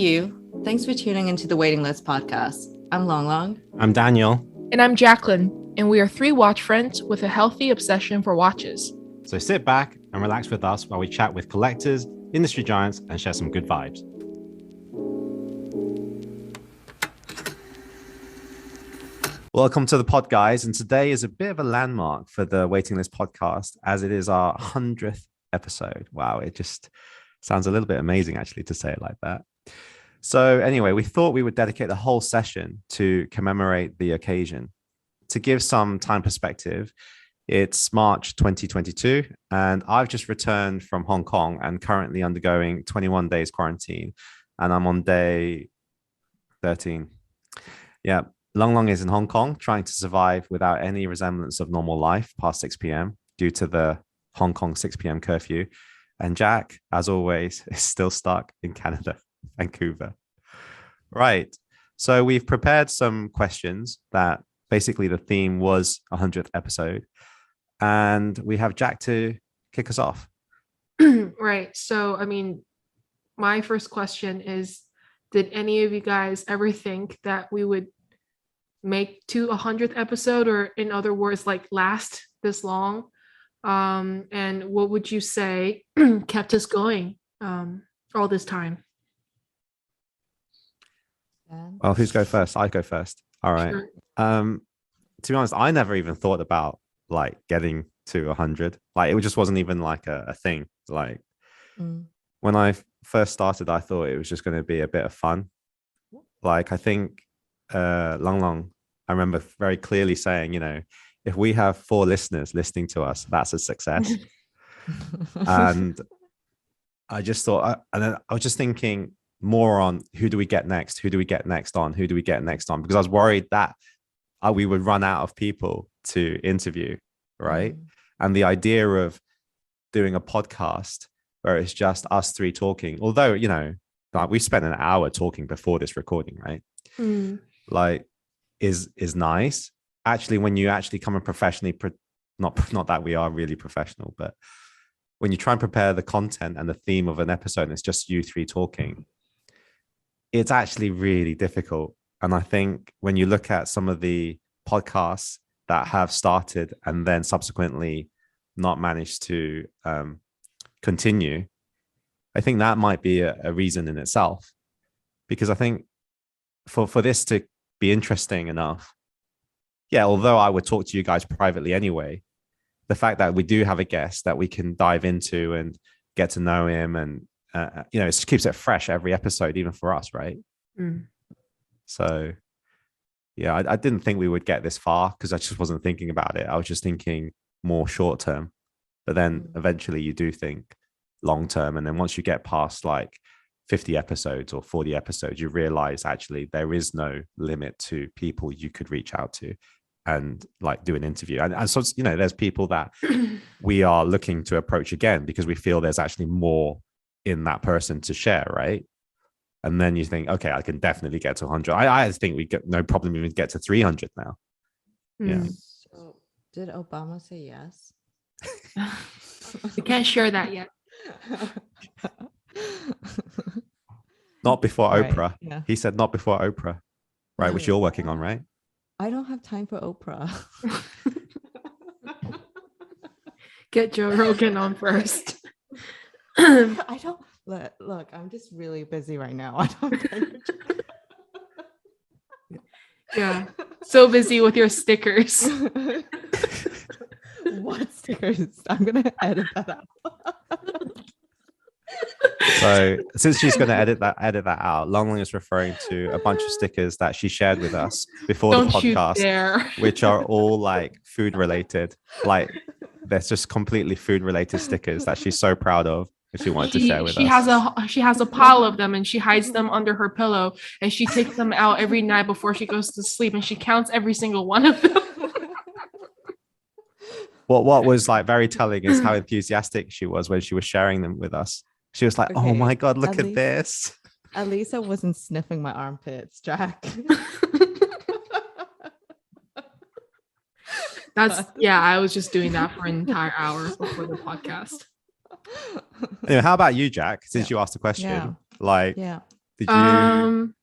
you. Thanks for tuning into the Waiting List podcast. I'm Long Long. I'm Daniel. And I'm Jacqueline. And we are three watch friends with a healthy obsession for watches. So sit back and relax with us while we chat with collectors, industry giants, and share some good vibes. Welcome to the pod, guys. And today is a bit of a landmark for the Waiting List podcast, as it is our 100th episode. Wow, it just sounds a little bit amazing, actually, to say it like that. So anyway, we thought we would dedicate the whole session to commemorate the occasion. To give some time perspective, it's March 2022, and I've just returned from Hong Kong and currently undergoing 21 days quarantine, and I'm on day 13. Yeah, Long Long is in Hong Kong trying to survive without any resemblance of normal life past 6 p.m. due to the Hong Kong 6 p.m. curfew. And Jack, as always, is still stuck in Canada, Vancouver. Right. So we've prepared some questions that basically the theme was 100th episode. And we have Jack to kick us off. Right. So, my first question is, did any of you guys ever think that we would make to 100th episode, or in other words, like last this long? And what would you say kept us going all this time? Well, who's go first? I go first. All right. Sure. To be honest, I never even thought about like getting to 100. Like it just wasn't even like a thing. Like when I first started, I thought it was just going to be a bit of fun. Like I think Long Long, I remember very clearly saying, if we have 4 listeners listening to us, that's a success. And I just thought, and then I was just thinking more on who do we get next? Who do we get next on? Who do we get next on? Because I was worried that we would run out of people to interview, right? And the idea of doing a podcast where it's just us 3 talking, although, like we spent an hour talking before this recording, right? Like is nice. Actually, when you actually come and professionally, not that we are really professional, but when you try and prepare the content and the theme of an episode, and it's just you 3 talking, it's actually really difficult. And I think when you look at some of the podcasts that have started and then subsequently not managed to continue, I think that might be a reason in itself. Because I think for this to be interesting enough, yeah, although I would talk to you guys privately anyway, the fact that we do have a guest that we can dive into and get to know him, and it just keeps it fresh every episode, even for us, right? So yeah, I didn't think we would get this far because I just wasn't thinking about it. I was just thinking more short term, but then eventually you do think long term, and then once you get past like 50 episodes or 40 episodes, you realize actually there is no limit to people you could reach out to and like do an interview. And so, there's people that we are looking to approach again because we feel there's actually more in that person to share, right? And then you think, okay, I can definitely get to 100. I think we get no problem even get to 300 now. Yeah. So did Obama say yes? We can't share that yet. Not before Right, Oprah. yeah. He said not before Oprah, right? Which you're working on, right? I don't have time for Oprah. Get Joe Rogan on first. I don't look, I'm just really busy right now. I don't have time for Yeah. So busy with your stickers. what stickers? I'm gonna edit that out. So since she's going to edit that out, Long Long is referring to a bunch of stickers that she shared with us before Don't the you podcast, dare. which are all like food related. Like there's just completely food related stickers that she's so proud of and she wanted to share with us. She has a pile of them, and she hides them under her pillow, and she takes them out every night before she goes to sleep, and she counts every single one of them. What was like very telling is how enthusiastic she was when she was sharing them with us. She was like, Okay, oh my God, look at at least- this. At least I wasn't sniffing my armpits, Jack. I was just doing that for an entire hour before the podcast. Anyway, how about you, Jack? Since you asked the question, Yeah. like, Yeah. Did you?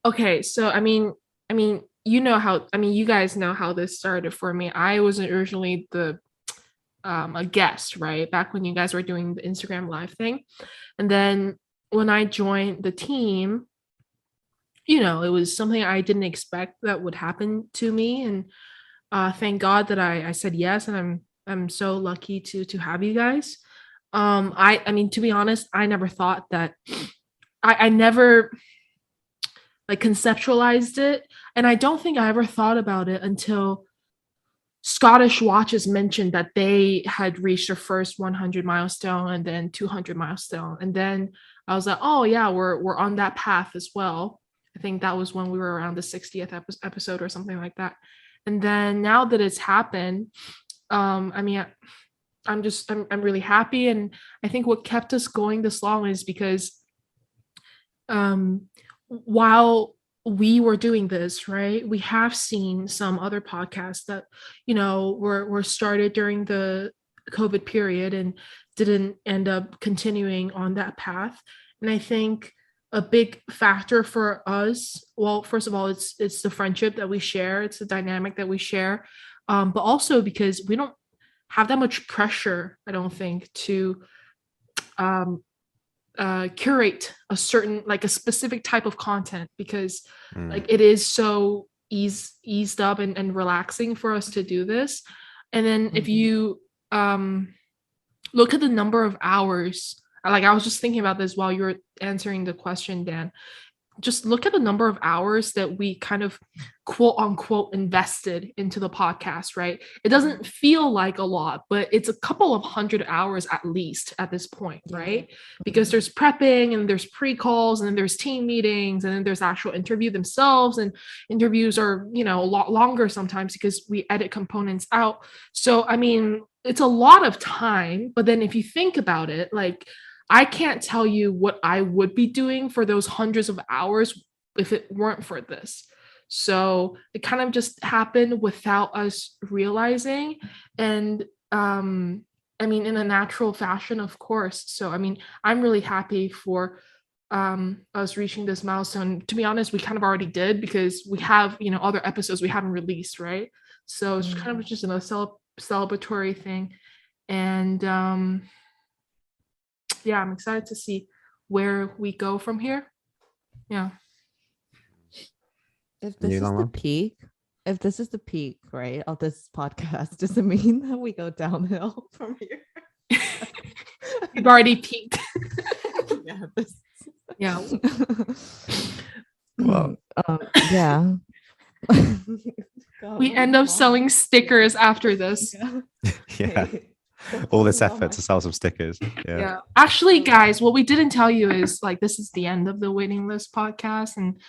Okay, so I mean, you know how, you guys know how this started for me. I was originally a guest, right? Back when you guys were doing the Instagram live thing. And then when I joined the team, it was something I didn't expect that would happen to me. And thank God that I said yes, and I'm so lucky to have you guys. I mean, to be honest, I never thought that I never like conceptualized it, and I don't think I ever thought about it until Scottish Watches mentioned that they had reached their first 100 milestone and then 200 milestone, and then I was like, oh yeah, we're on that path as well. I think that was when we were around the 60th episode or something like that. And then now that it's happened, I mean, I'm really happy, and I think what kept us going this long is because while we were doing this, right, we have seen some other podcasts that were started during the COVID period and didn't end up continuing on that path. And I think a big factor for us, well, first of all, it's the friendship that we share, it's the dynamic that we share, but also because we don't have that much pressure, I don't think, to curate a certain, like a specific type of content, because like it is so eased up and relaxing for us to do this. And then if you look at the number of hours, like I was just thinking about this while you were answering the question, Dan, just look at the number of hours that we kind of quote unquote invested into the podcast, right? It doesn't feel like a lot, but it's a couple of 100 hours at least at this point, right? Because there's prepping and there's pre-calls and then there's team meetings and then there's actual interview themselves, and interviews are, a lot longer sometimes because we edit components out. So, I mean, it's a lot of time, but then if you think about it, like, I can't tell you what I would be doing for those hundreds of hours if it weren't for this. So it kind of just happened without us realizing. And I mean, in a natural fashion, of course. So, I mean, I'm really happy for us reaching this milestone. To be honest, we kind of already did, because we have, other episodes we haven't released, right? So it's kind of just a celebratory thing. And yeah, I'm excited to see where we go from here. Yeah. If this is the peak, right, of this podcast, does it mean that we go downhill from here? We've already peaked. Yeah. Well, yeah. We end up selling stickers after this. Yeah. All this effort to sell some stickers. Yeah. Actually, guys, what we didn't tell you is, like, this is the end of the Waiting List podcast, and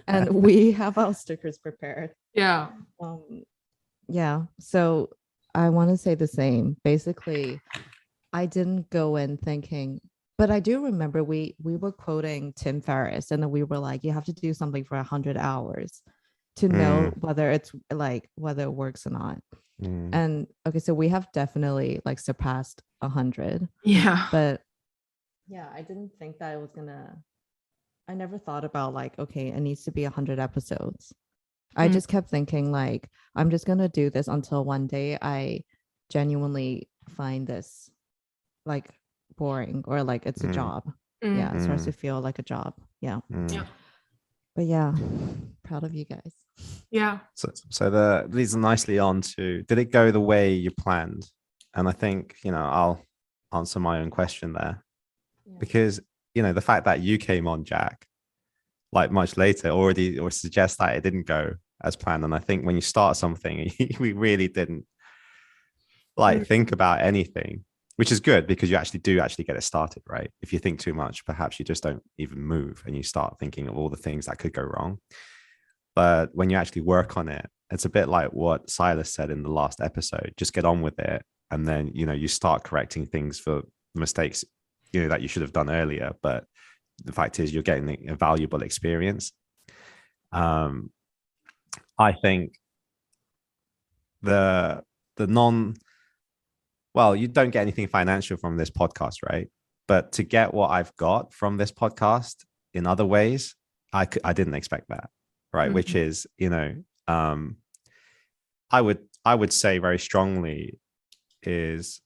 and we have our stickers prepared. Yeah. Yeah. So I want to say the same. Basically, I didn't go in thinking, but I do remember we were quoting Tim Ferriss, and then we were like, you have to do something for 100 hours to know whether it's like whether it works or not. And okay, so we have definitely like surpassed 100. Yeah. But yeah, I didn't think that it was I never thought about like, okay, it needs to be 100 episodes. I just kept thinking like, I'm just gonna do this until one day I genuinely find this like boring, or like it's a job. Yeah, it starts to feel like a job. Yeah. But yeah, proud of you guys. Yeah. So that leads nicely on to, did it go the way you planned? And I think, I'll answer my own question there, because, the fact that you came on, Jack, like much later already, or suggests that it didn't go as planned. And I think when you start something, we really didn't like think about anything, which is good, because you actually get it started, right? If you think too much, perhaps you just don't even move and you start thinking of all the things that could go wrong. But when you actually work on it, it's a bit like what Silas said in the last episode, just get on with it. And then, you start correcting things for mistakes, that you should have done earlier. But the fact is, you're getting a valuable experience. I think you don't get anything financial from this podcast, right? But to get what I've got from this podcast in other ways, I didn't expect that, right? Which is, I would say very strongly is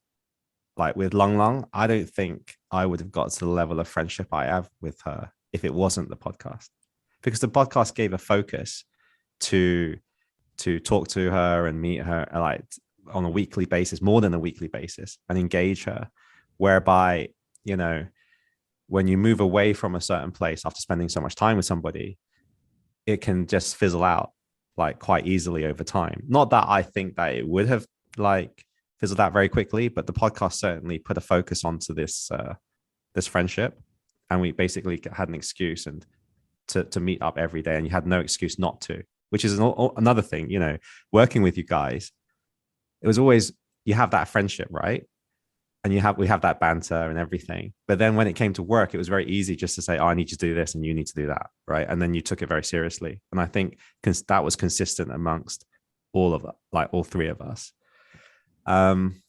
like with Long Long, I don't think I would have got to the level of friendship I have with her if it wasn't the podcast, because the podcast gave a focus to talk to her and meet her like on a weekly basis, more than a weekly basis, and engage her, whereby, when you move away from a certain place after spending so much time with somebody, it can just fizzle out like quite easily over time. Not that I think that it would have like fizzled out very quickly, but the podcast certainly put a focus onto this friendship, and we basically had an excuse and to meet up every day, and you had no excuse not to, which is another thing. Working with you guys, it was always, you have that friendship, right? And we have that banter and everything. But then when it came to work, it was very easy just to say, oh, I need you to do this and you need to do that, right? And then you took it very seriously. And I think that was consistent amongst all three of us. And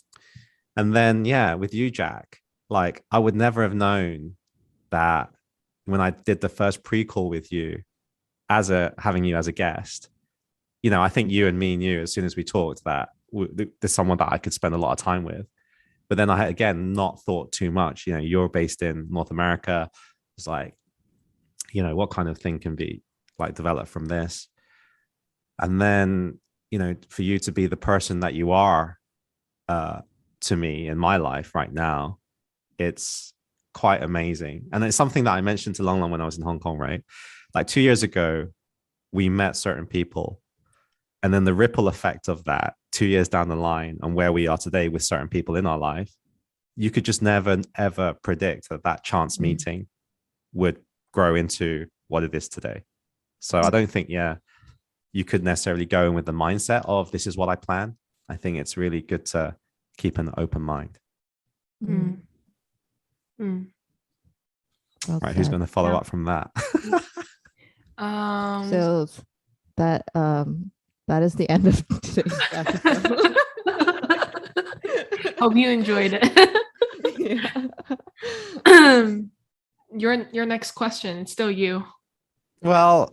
then, with you, Jack, like I would never have known that when I did the first pre-call with you, having you as a guest, I think you and me knew as soon as we talked that there's someone that I could spend a lot of time with. But then I had, again, not thought too much. You're based in North America. It's like, what kind of thing can be like developed from this? And then, for you to be the person that you are to me in my life right now, it's quite amazing. And it's something that I mentioned to Long Long when I was in Hong Kong, right? Like 2 years ago, we met certain people. And then the ripple effect of that 2 years down the line and where we are today with certain people in our life, you could just never, ever predict that chance meeting would grow into what it is today. So I don't think, you could necessarily go in with the mindset of this is what I plan. I think it's really good to keep an open mind. Well Right. said. Who's going to follow up from that? So that is the end of today's episode. Hope you enjoyed it. Your next question. It's still you. Well,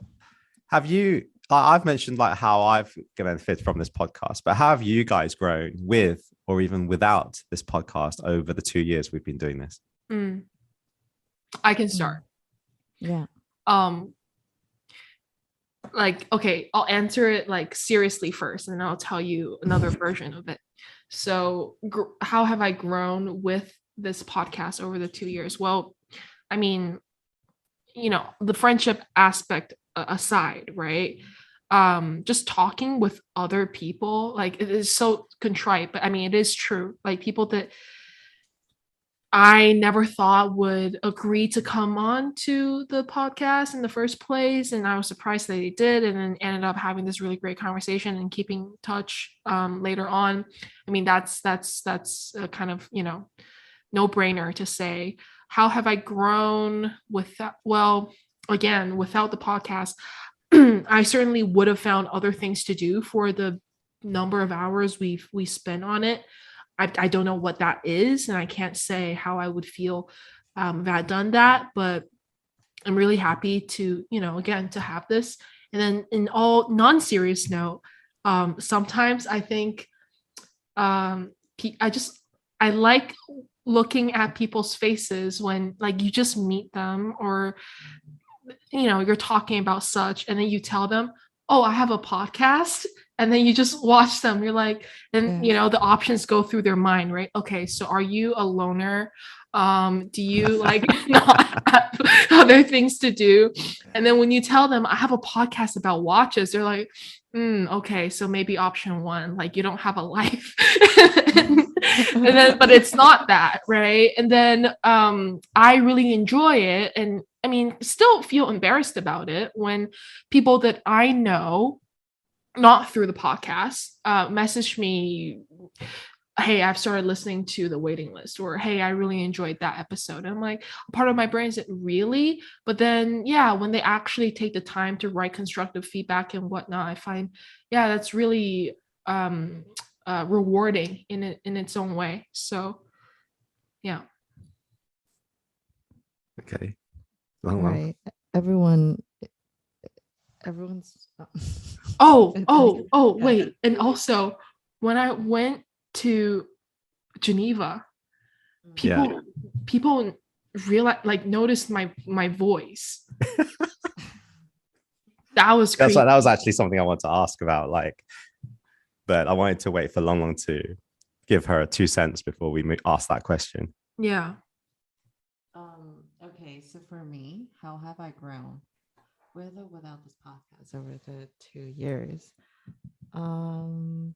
I've mentioned like how I've benefited from this podcast, but how have you guys grown with or even without this podcast over the 2 years we've been doing this? I can start. Yeah. Like, okay, I'll answer it like seriously first, and then I'll tell you another version of it. So how have I grown with this podcast over the 2 years? Well, I mean, the friendship aspect aside, right? Just talking with other people, like it is so contrite, but I mean, it is true. Like people that I never thought would agree to come on to the podcast in the first place. And I was surprised that they did, and then ended up having this really great conversation and keeping touch later on. I mean, that's a kind of, no brainer to say. How have I grown with that? Well, again, without the podcast, I certainly would have found other things to do for the number of hours we spent on it. I don't know what that is, and I can't say how I would feel if I had done that, but I'm really happy to, again, to have this. And then in all non-serious note, sometimes I think I like looking at people's faces when like you just meet them, or, you're talking about such, and then you tell them, oh, I have a podcast. And then you just watch them. You're like, and the options go through their mind, right? Okay, so are you a loner? Do you like not have other things to do? And then when you tell them I have a podcast about watches, they're like, okay, so maybe option one, like you don't have a life. And then, but it's not that, right? And then I really enjoy it, and I mean, still feel embarrassed about it when people that I know, not through the podcast, message me, hey, I've started listening to The Waiting List, or hey, I really enjoyed that episode. And I'm like, part of my brain is really, but then when they actually take the time to write constructive feedback and whatnot, I find that's really rewarding in its own way. So Okay. Long, long. Right. Everyone's Oh, It's oh, oh, yeah. wait. And also, when I went to Geneva, Yeah. people realized, like, noticed my voice. That was That's crazy. that was actually something I wanted to ask about, like, but I wanted to wait for Long Long to give her 2 cents before we ask that question. Yeah. Okay, so for me, how have I grown with or without this podcast over the 2 years? I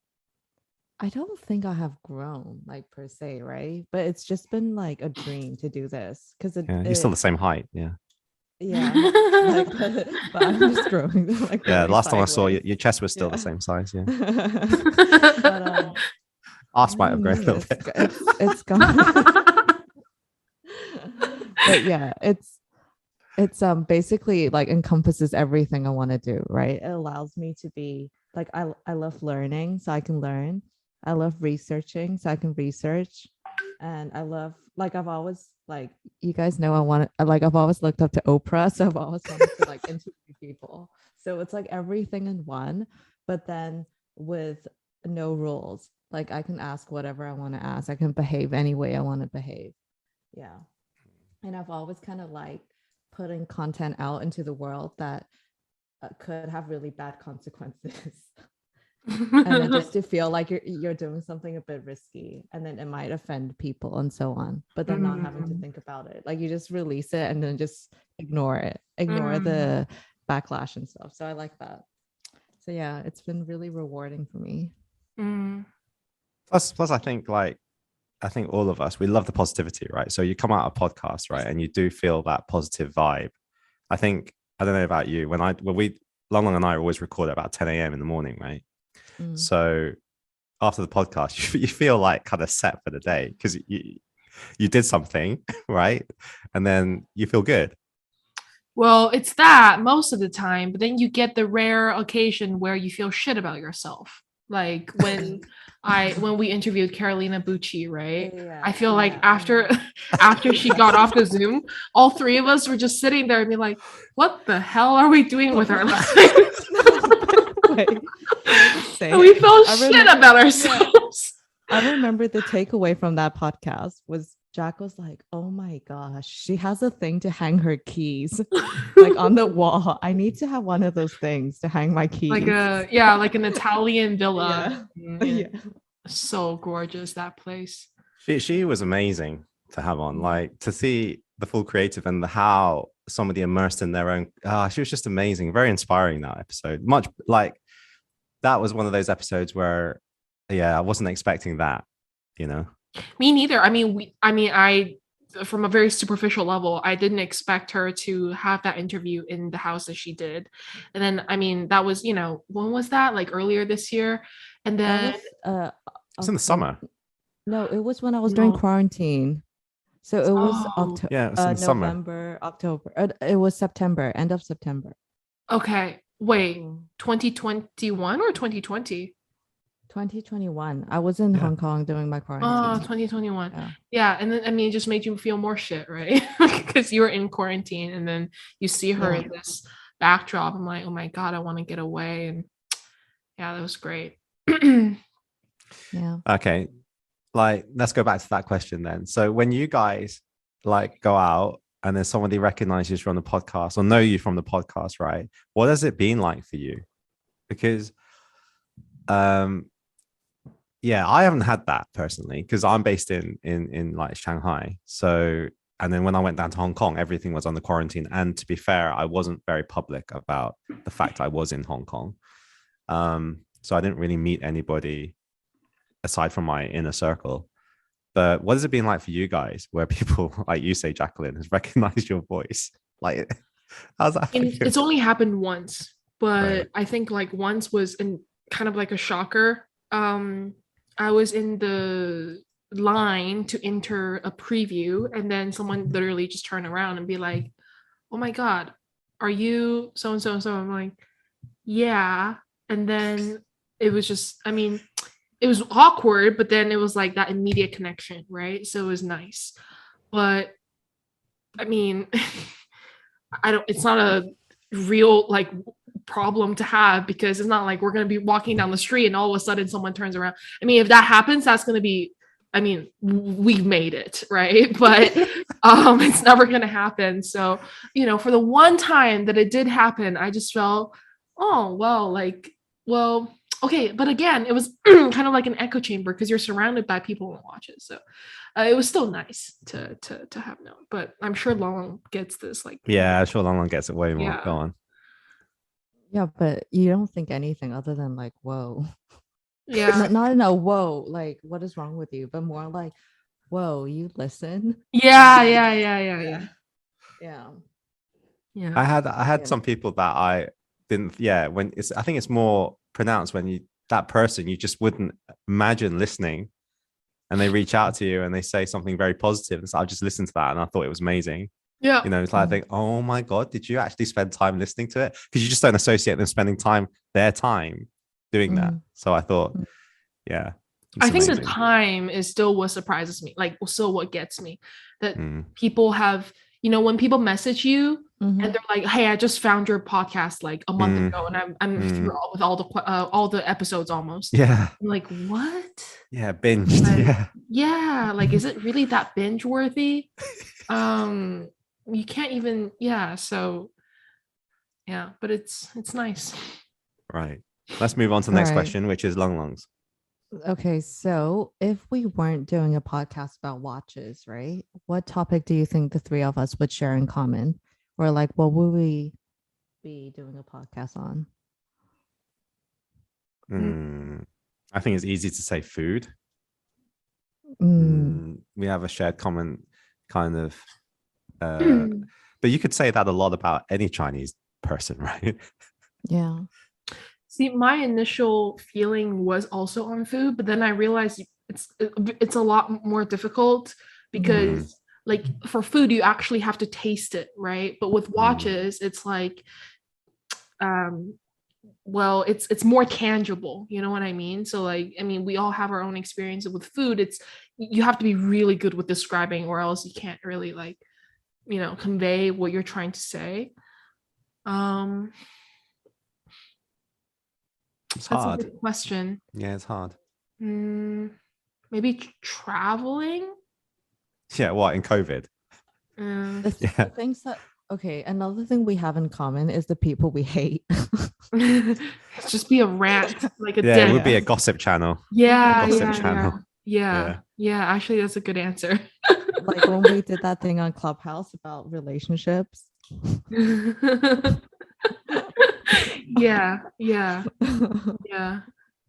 don't think I have grown like per se, right? But it's just been like a dream to do this because Yeah, you're still the same height. Yeah. yeah, like but I'm just growing like Yeah. really Last time I saw you, sideways. your chest was still the Yeah. same size. Yeah. But Arse what might do have you grown a mean? little bit. It's gone. But yeah, it's basically like encompasses everything I want to do, right? It allows me to be like I love learning so I can learn. I love researching so I can research. And I love like I've always like you guys know I've always looked up to Oprah, so I've always wanted to like interview people. So it's like everything in one, but then with no rules. Like I can ask whatever I want to ask. I can behave any way I want to behave. Yeah. And I've always kind of like putting content out into the world that could have really bad consequences. And then just to feel like you're doing something a bit risky and then it might offend people and so on, but then not having to think about it, like you just release it and then just ignore the backlash and stuff. So I like that. So yeah, it's been really rewarding for me. Plus I think all of us, we love the positivity, right? So you come out of a podcast, right, and you do feel that positive vibe. I don't know about you, when Long Long and I always record at about 10 a.m. in the morning, right? So after the podcast, you feel like kind of set for the day because you did something, right? And then you feel good. Well, it's that most of the time, but then you get the rare occasion where you feel shit about yourself. Like when we interviewed Carolina Bucci, right? Yeah, I feel like yeah. after she got off the Zoom, all three of us were just sitting there and be like, what the hell are we doing with our lives? And we felt shit about ourselves. Yeah. I remember the takeaway from that podcast was Jack was like, oh my gosh, she has a thing to hang her keys like on the wall. I need to have one of those things to hang my keys. Like an Italian villa. Yeah. So gorgeous, that place. She was amazing to have on, like to see the full creative and how somebody immersed in their own. She was just amazing, very inspiring, that episode. Much like that was one of those episodes where, I wasn't expecting that, Me neither. I mean, I from a very superficial level, I didn't expect her to have that interview in the house that she did. And then, I mean, that was, when was that? Like earlier this year. And then it's in the summer. No, it was when I was doing quarantine. So it was October. Yeah, it was in the November, October. It was September, end of September. Okay. Wait, 2021 or 2020? 2021. I was in Hong Kong doing my quarantine. 2021. Yeah. And then, I mean, it just made you feel more shit, right? Because you were in quarantine and then you see her in this backdrop. I'm like, oh my God, I want to get away. And yeah, that was great. Yeah. Okay. Like, let's go back to that question then. So when you guys like go out and then somebody recognizes you on the podcast or know you from the podcast, right? What has it been like for you? Because I haven't had that personally because I'm based in like Shanghai. So, and then when I went down to Hong Kong, everything was under quarantine. And to be fair, I wasn't very public about the fact I was in Hong Kong. So I didn't really meet anybody aside from my inner circle. But what has it been like for you guys, where people, like you say, Jacqueline, has recognized your voice? Like, how's that? It's only happened once, but Right. I think like once was in kind of like a shocker. I was in the line to enter a preview, and then someone literally just turned around and be like, "Oh my God, are you so and so and so?" I'm like, "Yeah," and then it was just, I mean, it was awkward, but then it was like that immediate connection, right? So it was nice. But I mean, it's not a real like problem to have, because it's not like we're going to be walking down the street and all of a sudden someone turns around. I mean, if that happens, that's going to be, I mean, we've made it, right? But it's never going to happen. So, for the one time that it did happen, I just felt, oh, well, like, well, okay. But again, it was kind of like an echo chamber because you're surrounded by people and watches. So it was still nice to have known. But I'm sure Long gets this like, Yeah, sure. Long gets it way more. Yeah. Go on. Yeah, but you don't think anything other than like, whoa. Yeah. Not in a whoa, like what is wrong with you, but more like, whoa, you listen. Yeah. I had some people that I didn't. Yeah, I think it's more pronounced when that person you just wouldn't imagine listening, and they reach out to you and they say something very positive, and so I just listened to that and I thought it was amazing. Yeah. It's like I think, oh my god, did you actually spend time listening to it? Because you just don't associate them spending their time doing that. So I thought, yeah. I think the time is still what surprises me, like still what gets me, that people have, when people message you and they're like, hey, I just found your podcast like a month ago and I'm thrilled with all the episodes almost. Yeah. I'm like, what? Yeah, binged. Like, yeah. Like, is it really that binge worthy? You can't even, so yeah, but it's nice. Right. Let's move on to the next question, which is Longs. Okay, so if we weren't doing a podcast about watches, right? What topic do you think the three of us would share in common? Or like, what would we be doing a podcast on? I think it's easy to say food. We have a shared common kind of but you could say that a lot about any Chinese person, right? Yeah. See, my initial feeling was also on food, but then I realized it's a lot more difficult because like for food you actually have to taste it, right? But with watches it's like well, it's more tangible, you know what I mean? So like, I mean, we all have our own experience with food. You have to be really good with describing or else you can't really like, convey what you're trying to say. It's That's hard. a good question. Yeah, it's hard. Maybe traveling. Yeah, what in COVID? The things that another thing we have in common is the people we hate. Just be a rant, like a it would be a gossip channel. Channel. Yeah. Actually, that's a good answer. Like when we did that thing on Clubhouse about relationships. Yeah.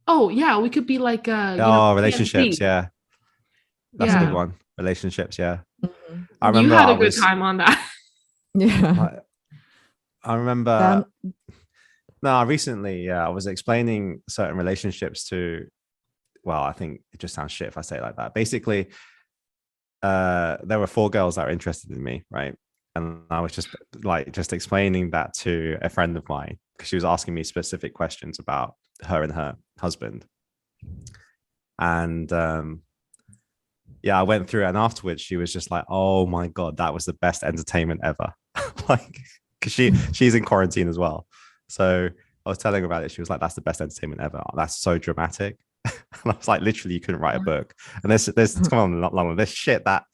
Oh yeah, we could be like relationships. TMZ. Yeah, that's a good one. Relationships. Yeah, I remember you had a good time on that. Yeah, I remember. Recently, I was explaining certain relationships to. Well, I think it just sounds shit if I say it like that. Basically, there were 4 girls that were interested in me, right? And I was just explaining that to a friend of mine because she was asking me specific questions about her and her husband. And I went through it, and afterwards she was just like, oh my God, that was the best entertainment ever. Like, because she's in quarantine as well. So I was telling her about it. She was like, that's the best entertainment ever. That's so dramatic. And I was like, literally, you couldn't write a book. And there's come on, not long. There's shit that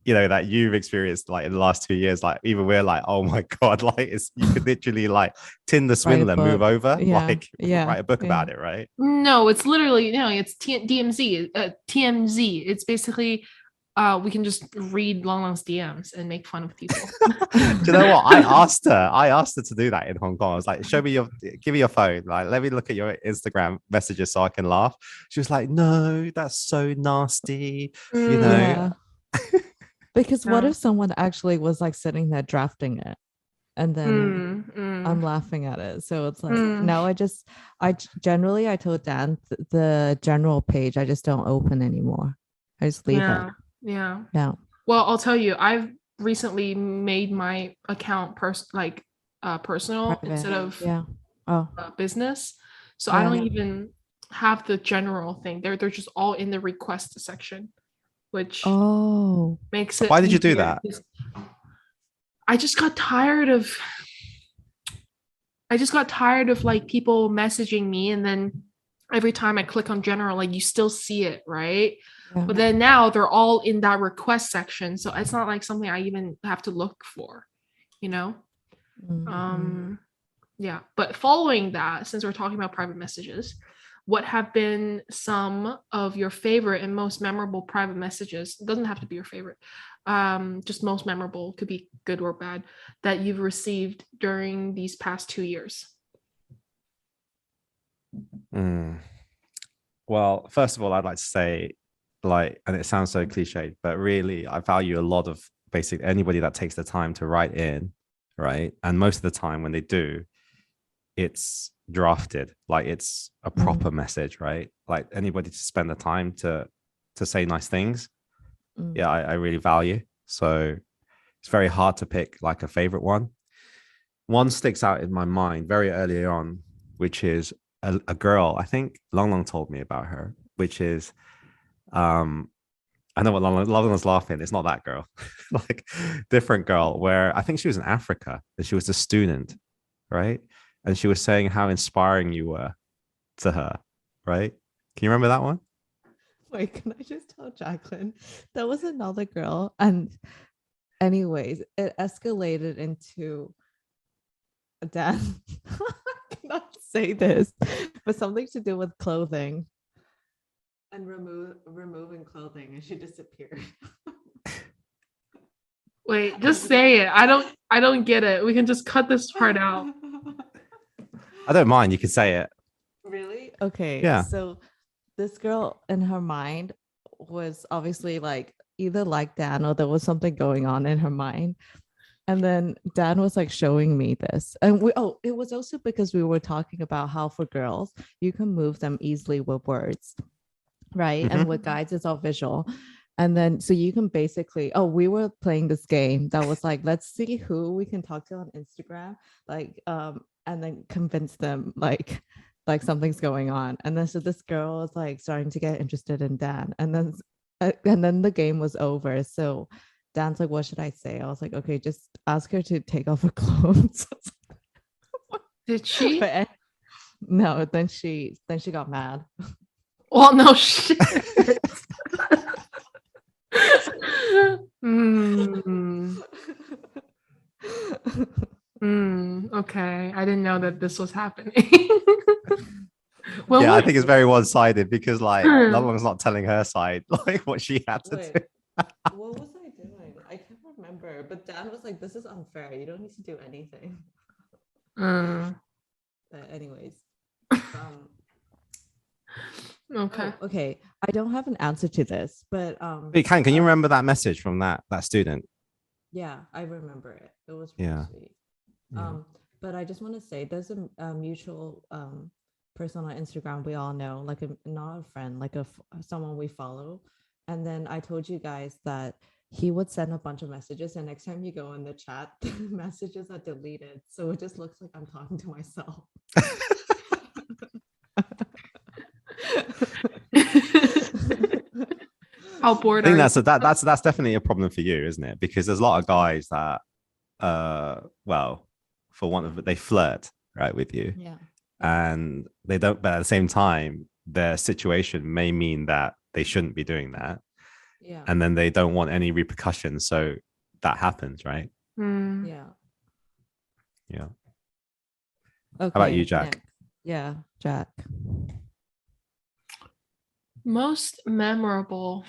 that you've experienced like in the last 2 years. Like even we're like, oh my God, like you could literally like Tinder swindler move over, write a book about it, right? No, it's literally it's DMZ, TMZ. It's basically we can just read Long's DMs and make fun of people. Do you know what? I asked her to do that in Hong Kong. I was like, give me your phone. Like, let me look at your Instagram messages so I can laugh. She was like, no, that's so nasty. Because what if someone actually was like sitting there drafting it and then I'm laughing at it? So it's like, now I told Dan the general page, I just don't open anymore. I just leave it. Yeah. Well, I'll tell you, I've recently made my account personal private, instead of business. So I don't even have the general thing. They're just all in the request section, which makes it. Why did you do that? I just got tired of like people messaging me, and then every time I click on general, like you still see it, right? Yeah. But then now they're all in that request section, so it's not like something I even have to look for, you know? Yeah. But following that, since we're talking about private messages, what have been some of your favorite and most memorable private messages? It doesn't have to be your favorite, just most memorable, could be good or bad, that you've received during these past 2 years. Well, first of all, I'd like to say, like, and it sounds so cliched, but really, I value a lot of basically anybody that takes the time to write in, right? And most of the time when they do, it's drafted, like it's a proper message, right? Like anybody to spend the time to say nice things, yeah, I really value. So it's very hard to pick like a favorite one. One sticks out in my mind very early on, which is a girl. I think Long Long told me about her, which is I know what Long Long was laughing. It's not that girl, like different girl. Where I think she was in Africa and she was a student, right? And she was saying how inspiring you were to her, right? Can you remember that one? Wait, can I just tell Jacqueline that was another girl? And anyways, it escalated into Dan. I cannot say this, but something to do with clothing. And removing clothing, and she disappeared. Wait, just say it. I don't get it. We can just cut this part out. I don't mind. You can say it. Really? Okay. Yeah. So this girl in her mind was obviously like either like Dan or there was something going on in her mind. And then Dan was like showing me this. And it was also because we were talking about how for girls, you can move them easily with words, right? And with guides, it's all visual. And then so you can basically, we were playing this game that was like, let's see who we can talk to on Instagram, like and then convince them like something's going on. And then so this girl was like starting to get interested in Dan. And then the game was over. So Dan's like, what should I say? I was like, okay, just ask her to take off her clothes. Did she? But no, then she got mad. Well, no shit. Okay. I didn't know that this was happening. I think it's very one-sided because like Long Long's not telling her side, like what she had to do. What was I doing? I can't remember. But Dan was like, this is unfair. You don't need to do anything. But anyways. Okay. Okay. I don't have an answer to this, but Can you remember that message from that student? Yeah, I remember it. It was really sweet. Yeah. But I just want to say there's a mutual person on Instagram we all know, like not a friend, like someone we follow. And then I told you guys that he would send a bunch of messages, and next time you go in the chat, the messages are deleted. So it just looks like I'm talking to myself. How bored I think that's definitely a problem for you, isn't it? Because there's a lot of guys that well, for one of it, they flirt right with you. Yeah. And they don't, but at the same time, their situation may mean that they shouldn't be doing that. Yeah. And then they don't want any repercussions. So that happens, right? Yeah. Yeah. Okay. How about you, Jack? Next. Yeah, Jack. Most memorable.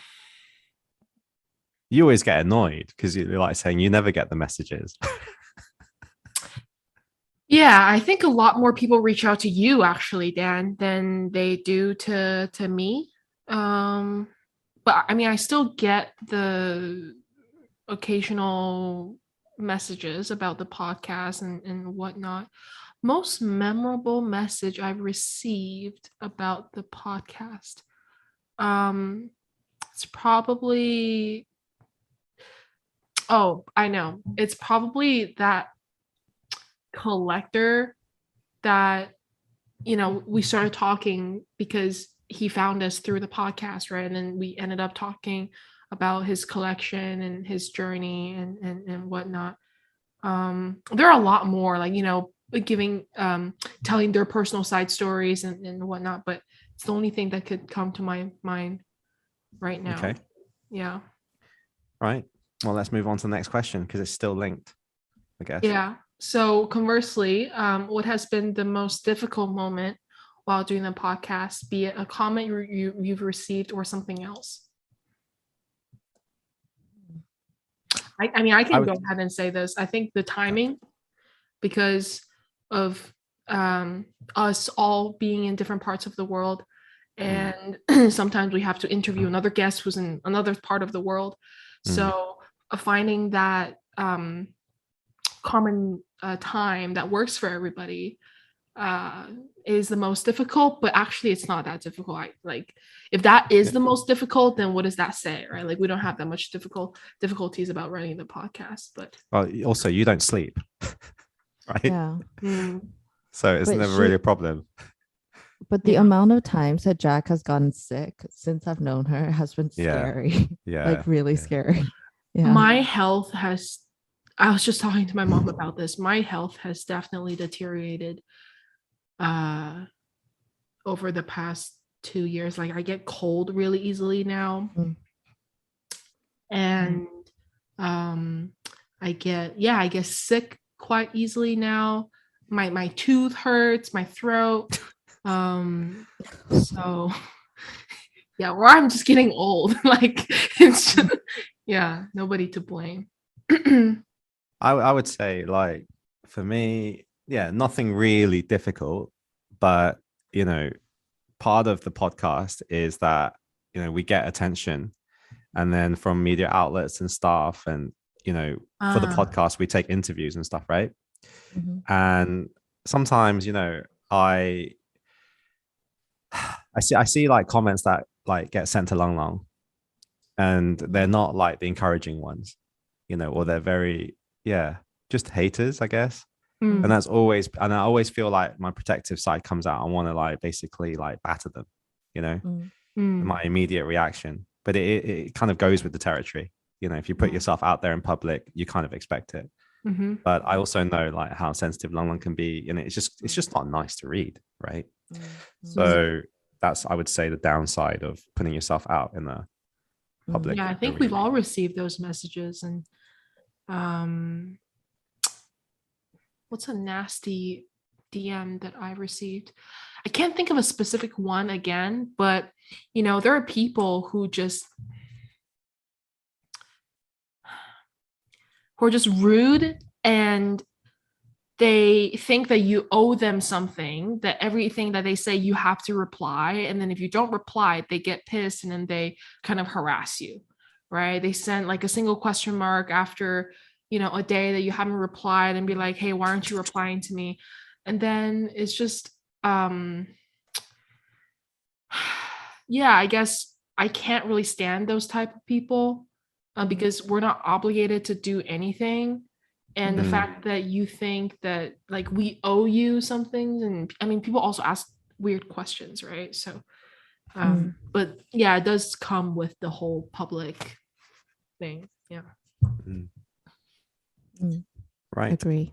You always get annoyed because you're like saying you never get the messages. Yeah, I think a lot more people reach out to you actually, Dan, than they do to me. But I mean, I still get the occasional messages about the podcast and whatnot. Most memorable message I've received about the podcast. It's probably, I know. It's probably that collector that, we started talking because he found us through the podcast, right? And then we ended up talking about his collection and his journey and whatnot. There are a lot more, like, giving telling their personal side stories and whatnot, but it's the only thing that could come to my mind right now. Okay. Yeah. Right. Well, let's move on to the next question because it's still linked, I guess. Yeah. So conversely, what has been the most difficult moment while doing the podcast, be it a comment you've received or something else? I mean, I can go ahead and say this. I think the timing, because of us all being in different parts of the world, and sometimes we have to interview another guest who's in another part of the world. So finding that common time that works for everybody is the most difficult, but actually it's not that difficult. Like, if that is the most difficult, then what does that say, right? Like, we don't have that much difficulties about running the podcast. But also, you don't sleep, right? Yeah. So it's never really a problem. But the amount of times that Jack has gotten sick since I've known her has been scary. Yeah. Like, really scary. Yeah. My health has, I was just talking to my mom about this. My health has definitely deteriorated over the past 2 years. Like, I get cold really easily now. And I get sick quite easily now. My tooth hurts, my throat. So yeah, or I'm just getting old. Like, it's just, nobody to blame. I would say, like, for me, nothing really difficult, but part of the podcast is that we get attention, and then from media outlets and stuff, and for the podcast we take interviews and stuff, right? And sometimes I see like comments that like get sent to Lang Lang, and they're not like the encouraging ones, or they're very just haters, I guess. And that's always, and I always feel like my protective side comes out. I want to like basically like batter them, my immediate reaction. But it kind of goes with the territory. If you put yourself out there in public, you kind of expect it. But I also know like how sensitive Lang Lang can be, and it's just not nice to read, right? So that's, I would say, the downside of putting yourself out in the public. Yeah, I think we've all received those messages. And what's a nasty DM that I received? I can't think of a specific one again, but there are people who are just rude, and they think that you owe them something, that everything that they say you have to reply, and then if you don't reply, they get pissed, and then they kind of harass you, right? They send like a single question mark after a day that you haven't replied, and be like, hey, why aren't you replying to me? And then it's just I guess I can't really stand those type of people, because we're not obligated to do anything. And the fact that you think that like we owe you something, and I mean, people also ask weird questions, right? So but yeah, it does come with the whole public thing. Right. Agree.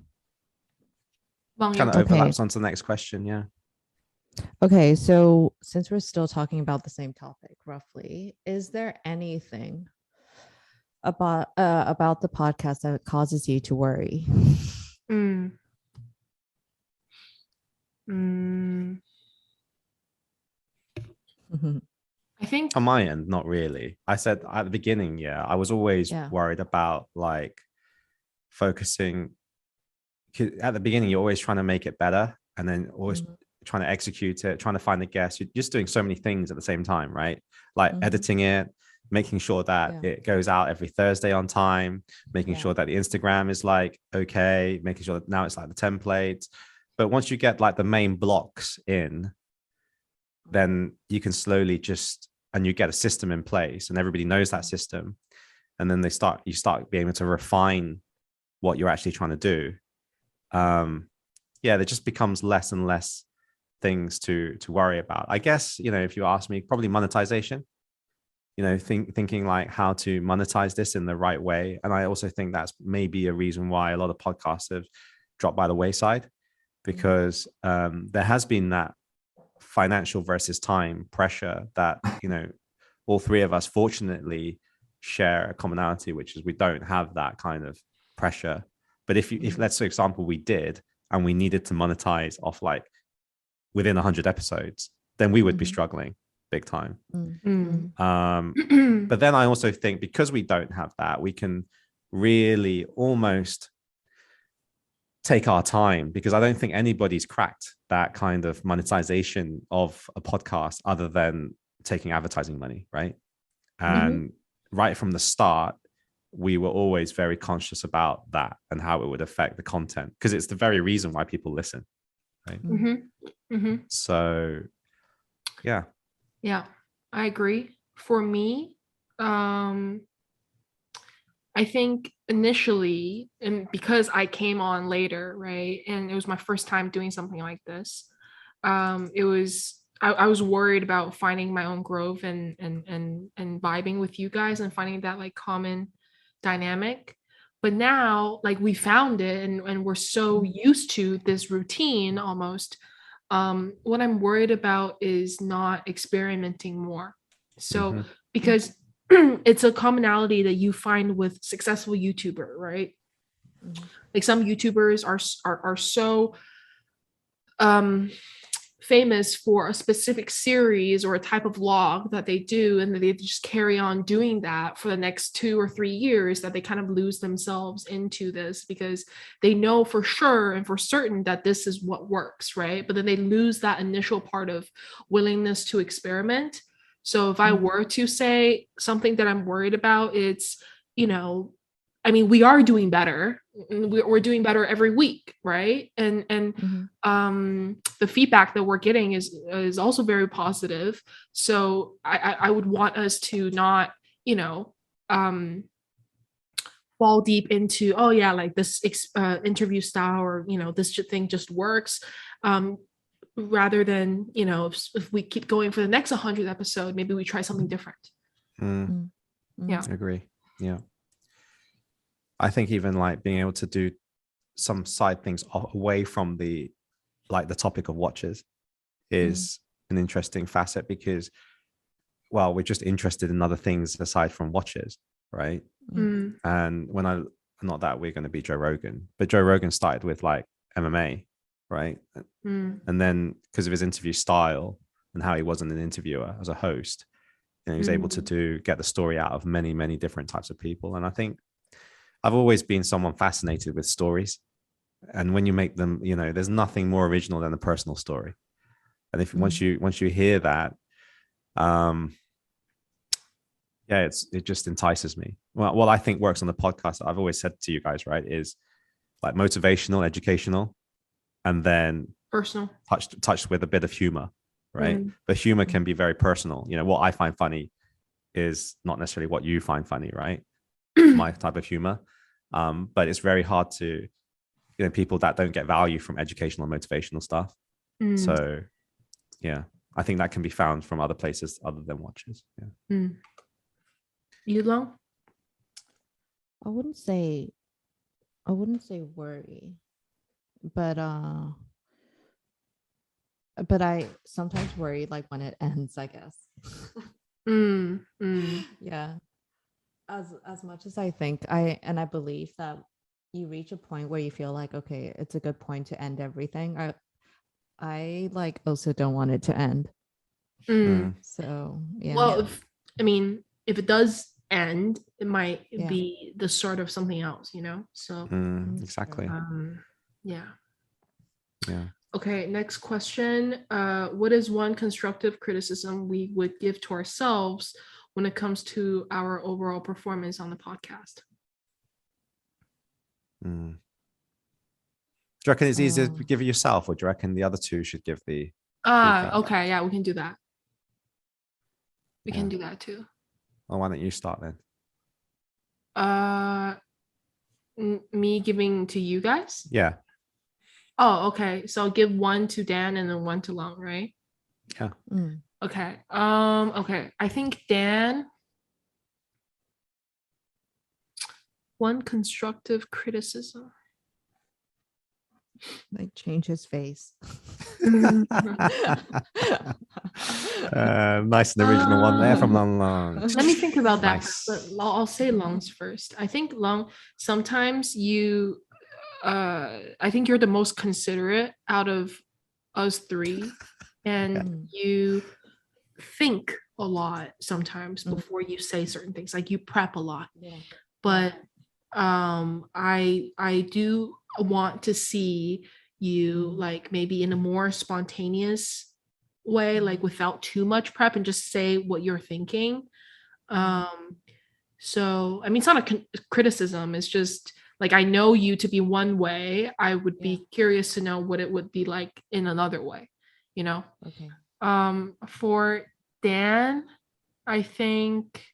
Well, Kind of overlaps onto the next question. Okay, so since we're still talking about the same topic roughly, is there anything about the podcast that causes you to worry? I think on my end, not really. I said at the beginning, I was always worried about like focusing. At the beginning, you're always trying to make it better, and then always trying to execute it, trying to find the guests. You're just doing so many things at the same time, right? Like editing it, making sure that it goes out every Thursday on time, making sure that the Instagram is like okay, making sure that now it's like the templates. But once you get like the main blocks in, then you can slowly and you get a system in place, and everybody knows that system, and then you start being able to refine what you're actually trying to do. There just becomes less and less things to worry about. I guess, if you ask me, probably monetization. thinking like how to monetize this in the right way. And I also think that's maybe a reason why a lot of podcasts have dropped by the wayside, because there has been that financial versus time pressure that, all three of us fortunately share a commonality, which is we don't have that kind of pressure. But if let's say example we did, and we needed to monetize off like within 100 episodes, then we would be struggling big time. But then I also think because we don't have that, we can really almost take our time, because I don't think anybody's cracked that kind of monetization of a podcast other than taking advertising money, right? And right from the start, we were always very conscious about that and how it would affect the content, because it's the very reason why people listen, right? So yeah, I agree. For me, I think initially, and because I came on later, right, and it was my first time doing something like this, it was I was worried about finding my own groove and vibing with you guys and finding that like common dynamic. But now, like, we found it, and we're so used to this routine almost. What I'm worried about is not experimenting more. So because it's a commonality that you find with successful YouTuber, right? Like some YouTubers are so famous for a specific series or a type of vlog that they do, and they just carry on doing that for the next 2 or 3 years, that they kind of lose themselves into this because they know for sure and for certain that this is what works, right? But then they lose that initial part of willingness to experiment. So if I were to say something that I'm worried about, it's, I mean, we are doing better. We're doing better every week, right? And the feedback that we're getting is also very positive. So I would want us to not, fall deep into, oh yeah, like this interview style, or this thing just works. Rather than, if we keep going for the next 100th episode, maybe we try something different. Yeah, I agree. Yeah, I think even like being able to do some side things away from the topic of watches is an interesting facet, because, well, we're just interested in other things aside from watches, right? And not that we're going to be Joe Rogan, but Joe Rogan started with like MMA, right? And then because of his interview style and how he wasn't an interviewer as a host, he was able to get the story out of many, many different types of people. And I think I've always been someone fascinated with stories, and when you make them, there's nothing more original than a personal story. And if once you hear that, it just entices me. Well, what I think works on the podcast, I've always said to you guys, right, is like motivational, educational, and then personal, touched with a bit of humor, right? But humor can be very personal. What I find funny is not necessarily what you find funny, right? My type of humor. But it's very hard to, people that don't get value from educational and motivational stuff. So yeah, I think that can be found from other places other than watches. Yeah. Yulong? I wouldn't say worry, but I sometimes worry like when it ends, I guess. Yeah. As much as I think I believe that you reach a point where you feel like, okay, it's a good point to end everything. I like also don't want it to end. So yeah. Well, if it does end, it might be the start of something else, so exactly. Yeah. Okay, next question. What is one constructive criticism we would give to ourselves when it comes to our overall performance on the podcast? Do you reckon it's easier to give it yourself, or do you reckon the other two should give the feedback? Okay, yeah, we can do that. We can do that too. Well, why don't you start then? Me giving to you guys? Yeah. Oh, okay. So I'll give one to Dan and then one to Long, right? Yeah. Okay. Okay. I think Dan, One constructive criticism. Like change his face. Nice and original one there from Long Long. Let me think about that. Nice. But I'll say Long's first. I think Long, sometimes you, I think you're the most considerate out of us three, and you think a lot sometimes before you say certain things. Like you prep a lot. Yeah. But I do want to see you like maybe in a more spontaneous way, like without too much prep, and just say what you're thinking. So I mean, it's not a criticism, it's just like, I know you to be one way, I would be curious to know what it would be like in another way, you know. Okay. For Dan, I think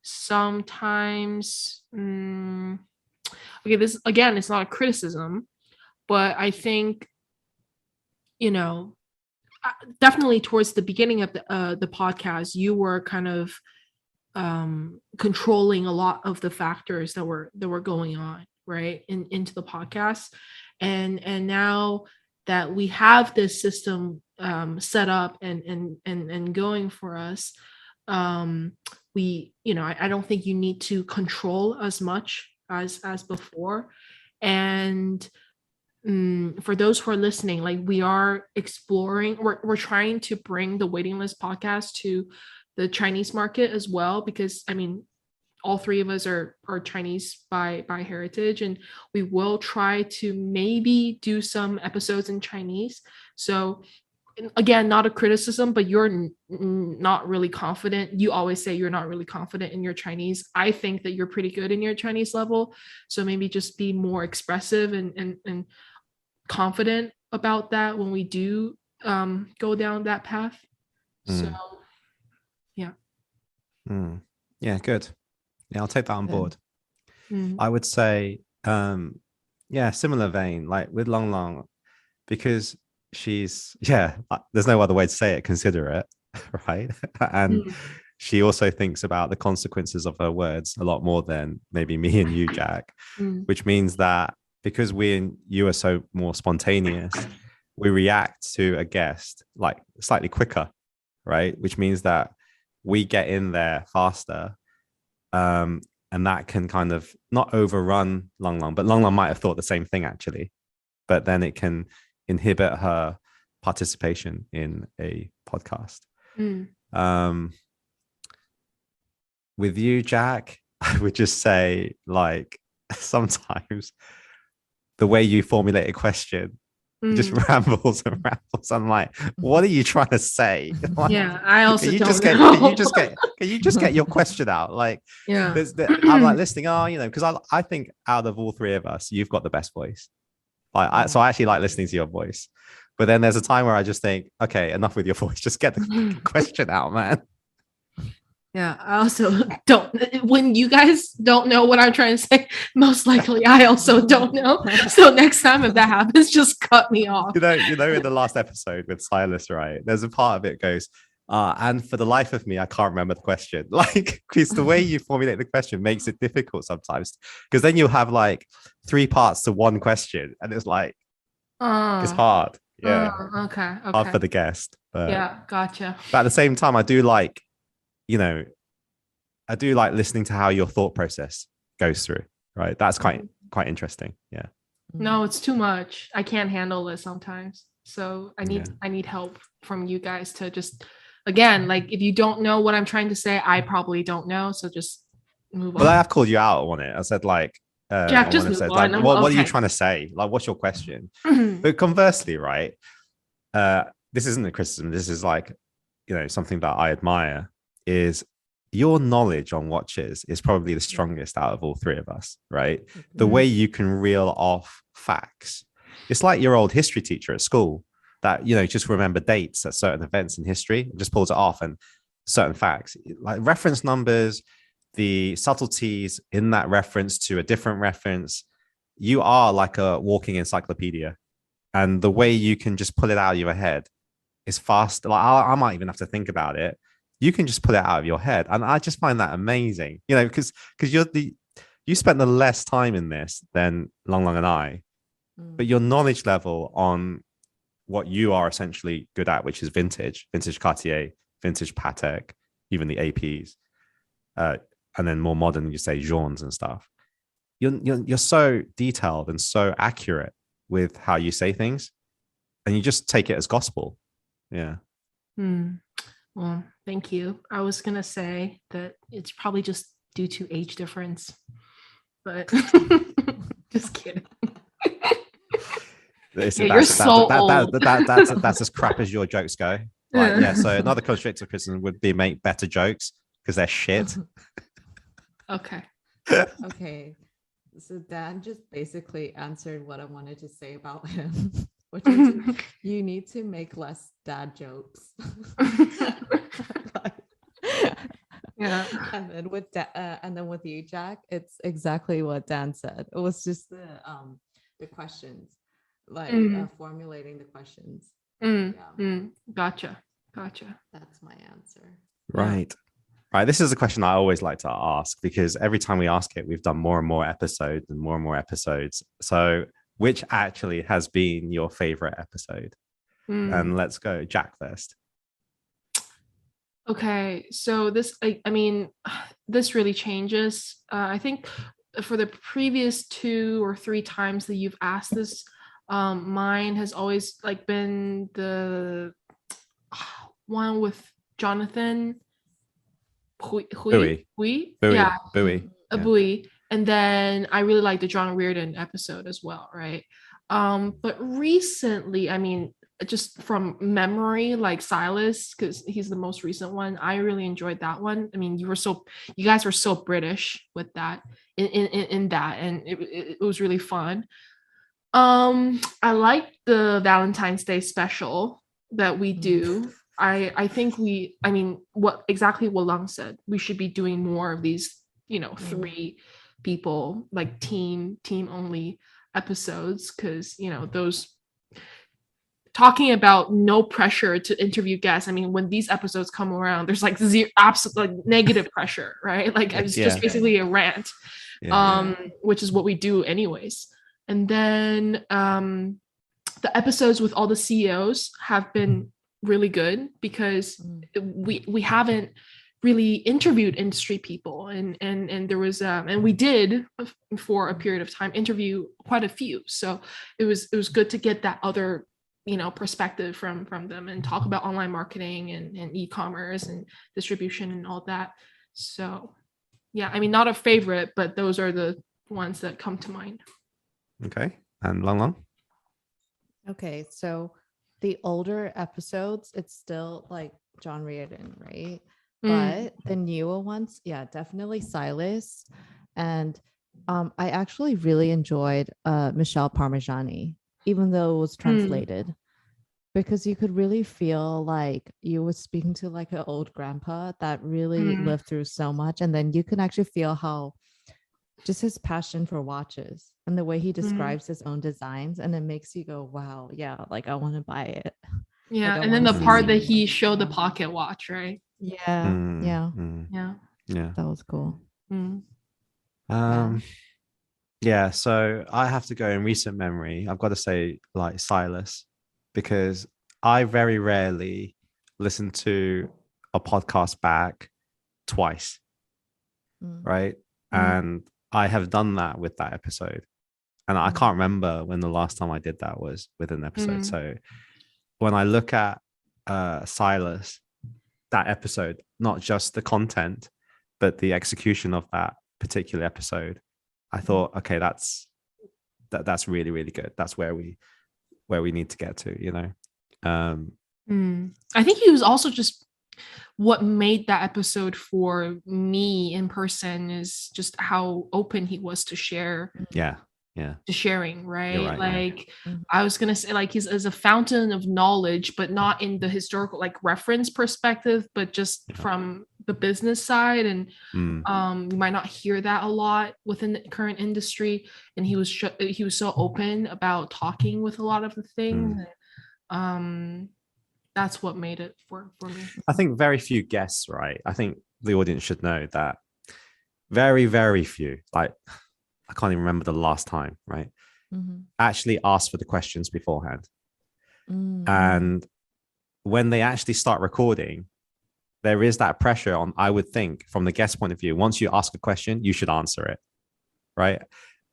sometimes okay, this again, it's not a criticism, but I think, you know, definitely towards the beginning of the podcast, you were kind of controlling a lot of the factors that were going on right into the podcast, and now that we have this system set up and going for us, we, you know, I don't think you need to control as much as before. And for those who are listening, like, we are exploring, we're trying to bring the Waiting List podcast to the Chinese market as well, because I mean, all three of us are Chinese by heritage, and we will try to maybe do some episodes in Chinese. So again, not a criticism, but you're not really confident. You always say you're not really confident in your Chinese. I think that you're pretty good in your Chinese level. So maybe just be more expressive and confident about that when we do go down that path. So yeah. Yeah, good. Yeah, I'll take that on board. Mm. I would say, yeah, similar vein, like with Long Long, because she's, there's no other way to say it, considerate, right? And she also thinks about the consequences of her words a lot more than maybe me and you, Jack, which means that because we and you are so more spontaneous, we react to a guest like slightly quicker, right? Which means that we get in there faster. And that can kind of not overrun Long Long, but Long Long might have thought the same thing actually, but then it can inhibit her participation in a podcast. With you, Jack, I would just say, like, sometimes the way you formulate a question just rambles and rambles. I'm like, what are you trying to say? Like, yeah, I also can you don't just know. can you just get your question out? Like, yeah, I'm like listening. Oh, you know, because I think out of all three of us, you've got the best voice. Like, so I actually like listening to your voice. But then there's a time where I just think, okay, enough with your voice. Just get the question out, man. Yeah, I also don't. When you guys don't know what I'm trying to say, most likely I also don't know. So next time if that happens, just cut me off. You know, in the last episode with Silas, right? There's a part of it goes, and for the life of me, I can't remember the question. Like, because the way you formulate the question makes it difficult sometimes. Because then you'll have like 3 parts to one question, and it's like it's hard. Yeah. Okay. Hard for the guest. But, yeah, gotcha. But at the same time, I do like, you know, I do like listening to how your thought process goes through, right? That's quite interesting. Yeah. No, it's too much. I can't handle it sometimes. So I need help from you guys to just, again, like, if you don't know what I'm trying to say, I probably don't know. So just move on. Well, I have called you out on it. I said, like, Jack, just move on. Like, what are you trying to say? Like, what's your question? But conversely, right? This isn't a criticism. This is like, you know, something that I admire is your knowledge on watches is probably the strongest out of all three of us, right? The way you can reel off facts. It's like your old history teacher at school that, you know, just remember dates at certain events in history and just pulls it off, and certain facts, like reference numbers, the subtleties in that reference to a different reference. You are like a walking encyclopedia, and the way you can just pull it out of your head is fast. Like, I might even have to think about it. You can just pull it out of your head, and I just find that amazing, you know, because you you spent the less time in this than Long Long and I, but your knowledge level on what you are essentially good at, which is vintage Cartier, vintage Patek, even the APs, and then more modern, you say Journes and stuff. You're so detailed and so accurate with how you say things, and you just take it as gospel. Yeah. Well, thank you. I was gonna say that it's probably just due to age difference, but just kidding. You're so old. That's as crap as your jokes go. Like, yeah. So another constructive criticism would be make better jokes because they're shit. Okay. Okay. So Dan just basically answered what I wanted to say about him, which is you need to make less dad jokes. Yeah. And then with you, Jack, it's exactly what Dan said. It was just the questions, like formulating the questions. Gotcha. That's my answer. Right. Right. This is a question I always like to ask because every time we ask it, we've done more and more episodes and more and more episodes. So which actually has been your favorite episode? And let's go Jack first. Okay. So this, I mean, this really changes. I think for the previous 2 or 3 times that you've asked this, mine has always like been the one with Jonathan Bowie. Yeah. Bowie. Bowie. And then I really like the John Reardon episode as well, right? But recently, I mean, just from memory, like Silas, because he's the most recent one, I really enjoyed that one. I mean, you guys were so British with that in that, and it was really fun. I like the Valentine's Day special that we do. I think what Long said, we should be doing more of these, 3 people, like team only episodes, because those talking about no pressure to interview guests. I mean, when these episodes come around, there's like absolute like negative pressure, right? Like it's just basically a rant, which is what we do anyways. And then the episodes with all the CEOs have been really good because we haven't really interviewed industry people, and there was and we did for a period of time interview quite a few, so it was good to get that other perspective from them and talk about online marketing and e-commerce and distribution and all that. So yeah, I mean, not a favorite, but those are the ones that come to mind. Okay. And Long. Okay, so the older episodes, it's still like John Reardon, right? But the newer ones, yeah, definitely Silas. And I actually really enjoyed Michelle Parmigiani, even though it was translated, because you could really feel like you were speaking to like an old grandpa that really lived through so much. And then you can actually feel how just his passion for watches and the way he describes his own designs, and it makes you go, wow, yeah, like I want to buy it. Yeah. Like, and then the part that he showed the pocket watch, right? Yeah. That was cool. Yeah, so I have to go in recent memory. I've got to say like Silas, because I very rarely listen to a podcast back twice, right? And I have done that with that episode, and I can't remember when the last time I did that was with an episode. So when I look at Silas, that episode, not just the content, but the execution of that particular episode, I thought, okay, that's really, really good. That's where we need to get to, I think he was also just what made that episode for me in person is just how open he was to share. To sharing, right? Like I was gonna say, like he's as a fountain of knowledge, but not in the historical like reference perspective, but just from the business side. And you might not hear that a lot within the current industry. And he was so open about talking with a lot of the things. That's what made it for me. I think very few guests, right? I think the audience should know that very, very few, like I can't even remember the last time, right? Actually ask for the questions beforehand. And when they actually start recording, there is that pressure on, I would think, from the guest point of view. Once you ask a question, you should answer it, right?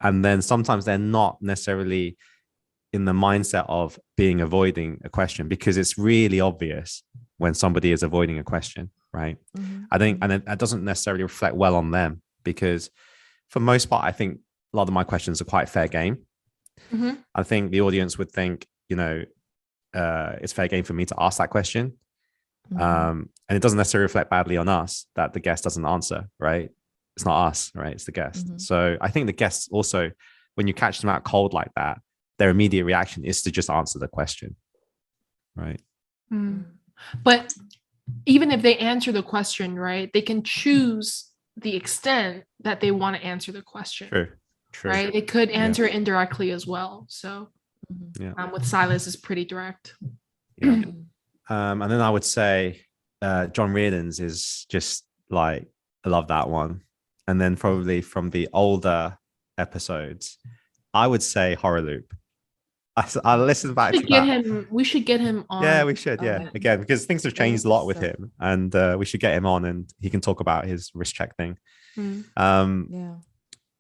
And then sometimes they're not necessarily in the mindset of avoiding a question, because it's really obvious when somebody is avoiding a question, right? I think, and that doesn't necessarily reflect well on them, because for most part, I think a lot of my questions are quite fair game. I think the audience would think, it's fair game for me to ask that question. And it doesn't necessarily reflect badly on us that the guest doesn't answer, right? It's not us, right? It's the guest. So I think the guests also, when you catch them out cold like that, their immediate reaction is to just answer the question, right? But even if they answer the question, right, they can choose the extent that they want to answer the question. True. Right? They could answer it indirectly as well. So with Silas is pretty direct. Yeah. And then I would say John Reardon's is just like, I love that one. And then probably from the older episodes, I would say Horror Loop. I listened back to that. We should get him on. Yeah, we should. Yeah, again, because things have changed a lot with him, and we should get him on, and he can talk about his wrist check thing.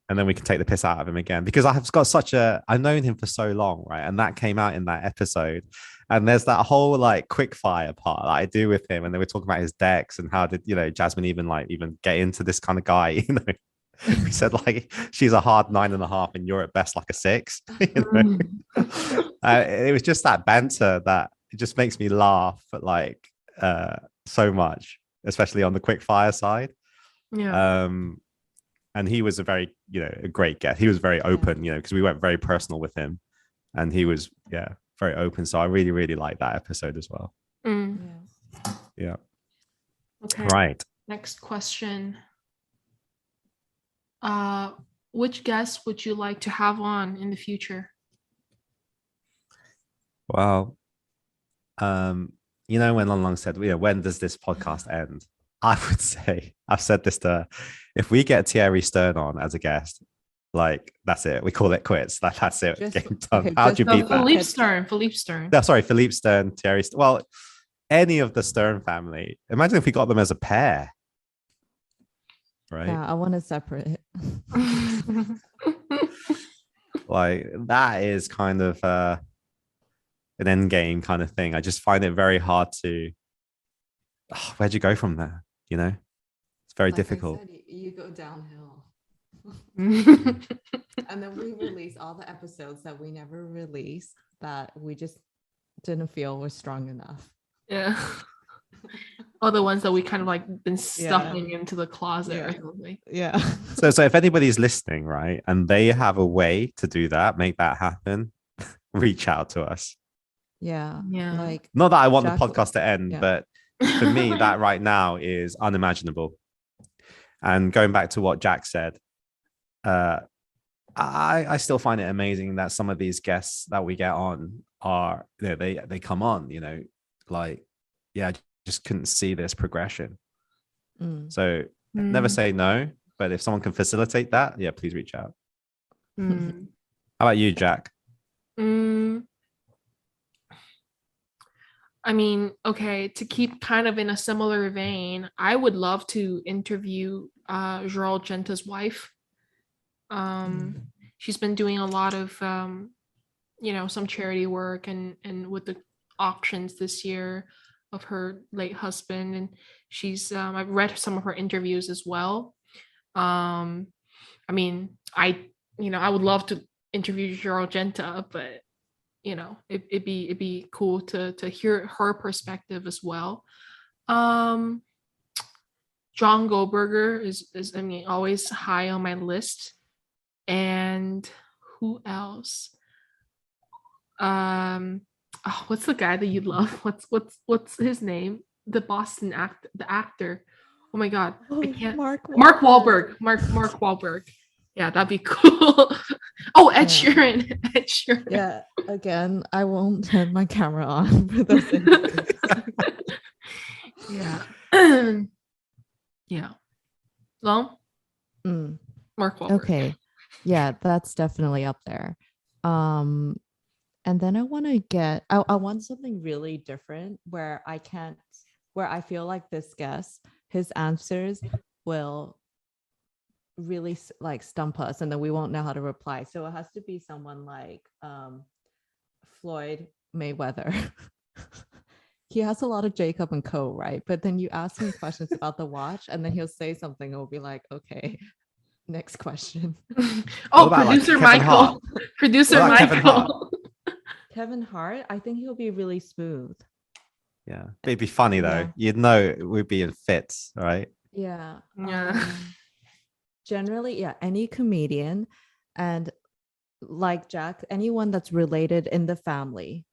And then we can take the piss out of him again, because I've known him for so long, right? And that came out in that episode. And there's that whole like quick fire part that I do with him, and then we're talking about his decks and how did Jasmine even get into this kind of guy. We said like she's a hard 9.5 and you're at best like a 6. It was just that banter that it just makes me laugh at like so much, especially on the quick fire side. And he was a very a great guest. He was very open, because we went very personal with him, and he was very open. So I really, really like that episode as well. Yeah. Okay. Right. Next question. Which guests would you like to have on in the future? Well, when Long Long said, when does this podcast end? I would say, I've said this to her, if we get Thierry Stern on as a guest, like that's it. We call it quits. That's it. Game done. How do you beat that? Philippe Stern. No, sorry, Philippe Stern, Thierry Stern. Well, any of the Stern family. Imagine if we got them as a pair. Right? Yeah, I want to separate. Like that is kind of an end game kind of thing. I just find it very hard to. Where'd you go from there? It's very difficult. I said, you go downhill. Mm. And then we release all the episodes that we never released that we just didn't feel were strong enough. Yeah. All the ones that we kind of like been stuffing into the closet or something. Yeah. So if anybody's listening, right, and they have a way to do that, make that happen, reach out to us. Yeah. Like, not that I want the podcast to end, but for me, that right now is unimaginable. And going back to what Jack said, I still find it amazing that some of these guests that we get on are, they come on, like, I just couldn't see this progression. So never say no, but if someone can facilitate that, please reach out. How about you, Jack? I mean, okay, to keep kind of in a similar vein, I would love to interview Joel Genta's wife. She's been doing a lot of some charity work and with the auctions this year of her late husband, and she's I've read some of her interviews as well. I mean, I would love to interview Joel Genta, but it'd be cool to hear her perspective as well. John Goldberger is always high on my list. And who else? What's the guy that you love? What's his name? The Boston actor. Oh my god, I can't. Mark Wahlberg. Mark Wahlberg. Yeah, that'd be cool. Oh, Ed Sheeran. Ed Sheeran. Yeah, again, I won't turn my camera on for those interviews. Yeah. Yeah. Well, Mark Wahlberg. Okay. Yeah, that's definitely up there. And then I want to get I want something really different where I feel like this guest, his answers will really like stump us and then we won't know how to reply. So it has to be someone like Floyd Mayweather. He has a lot of Jacob and Co, right? But then you ask him questions about the watch and then he'll say something and we'll be like, okay, next question. Oh, about, producer like, Kevin Michael. Hart? Producer What about Kevin Hart? Michael. Kevin Hart, I think he'll be really smooth. Yeah, it'd be funny though. Yeah. You'd know we'd be in fits, right? Yeah. Yeah. Generally, yeah, any comedian and like Jack, anyone that's related in the family.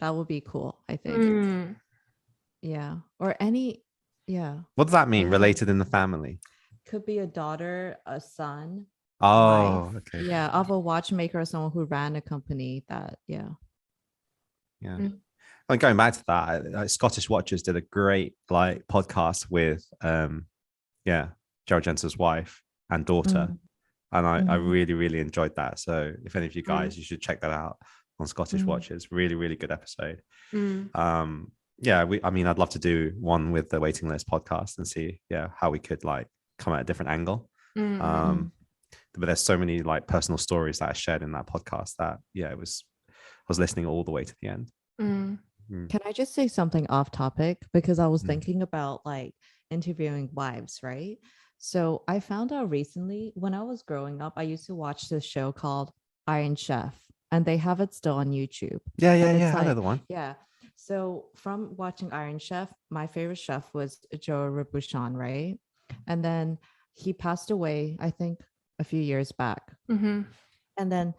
That would be cool, I think. Mm. Yeah. Or any, yeah. What does that mean? Yeah. Related in the family? Could be a daughter, a son. Oh, wife, okay. yeah, of a watchmaker or someone who ran a company that, yeah. Yeah. Mm. And going back to that, Scottish Watchers did a great like podcast with Gerald Jensen's wife and daughter. Mm. And I Mhm. really, really enjoyed that. So if any of you guys, you should check that out on Scottish Mhm. Watchers. Really, really good episode. Mm. I mean, I'd love to do one with the Waiting List podcast and see how we could like come at a different angle. Mm. But there's so many like personal stories that I shared in that podcast that I was listening all the way to the end. Mm. Can I just say something off topic? Because I was Mm. thinking about like interviewing wives, right? So I found out recently when I was growing up, I used to watch this show called Iron Chef, and they have it still on YouTube. Yeah. And it's I know like- the one. Yeah. So from watching Iron Chef, my favorite chef was Joe Robuchon, right? And then he passed away, I think, a few years back. Mm-hmm. And then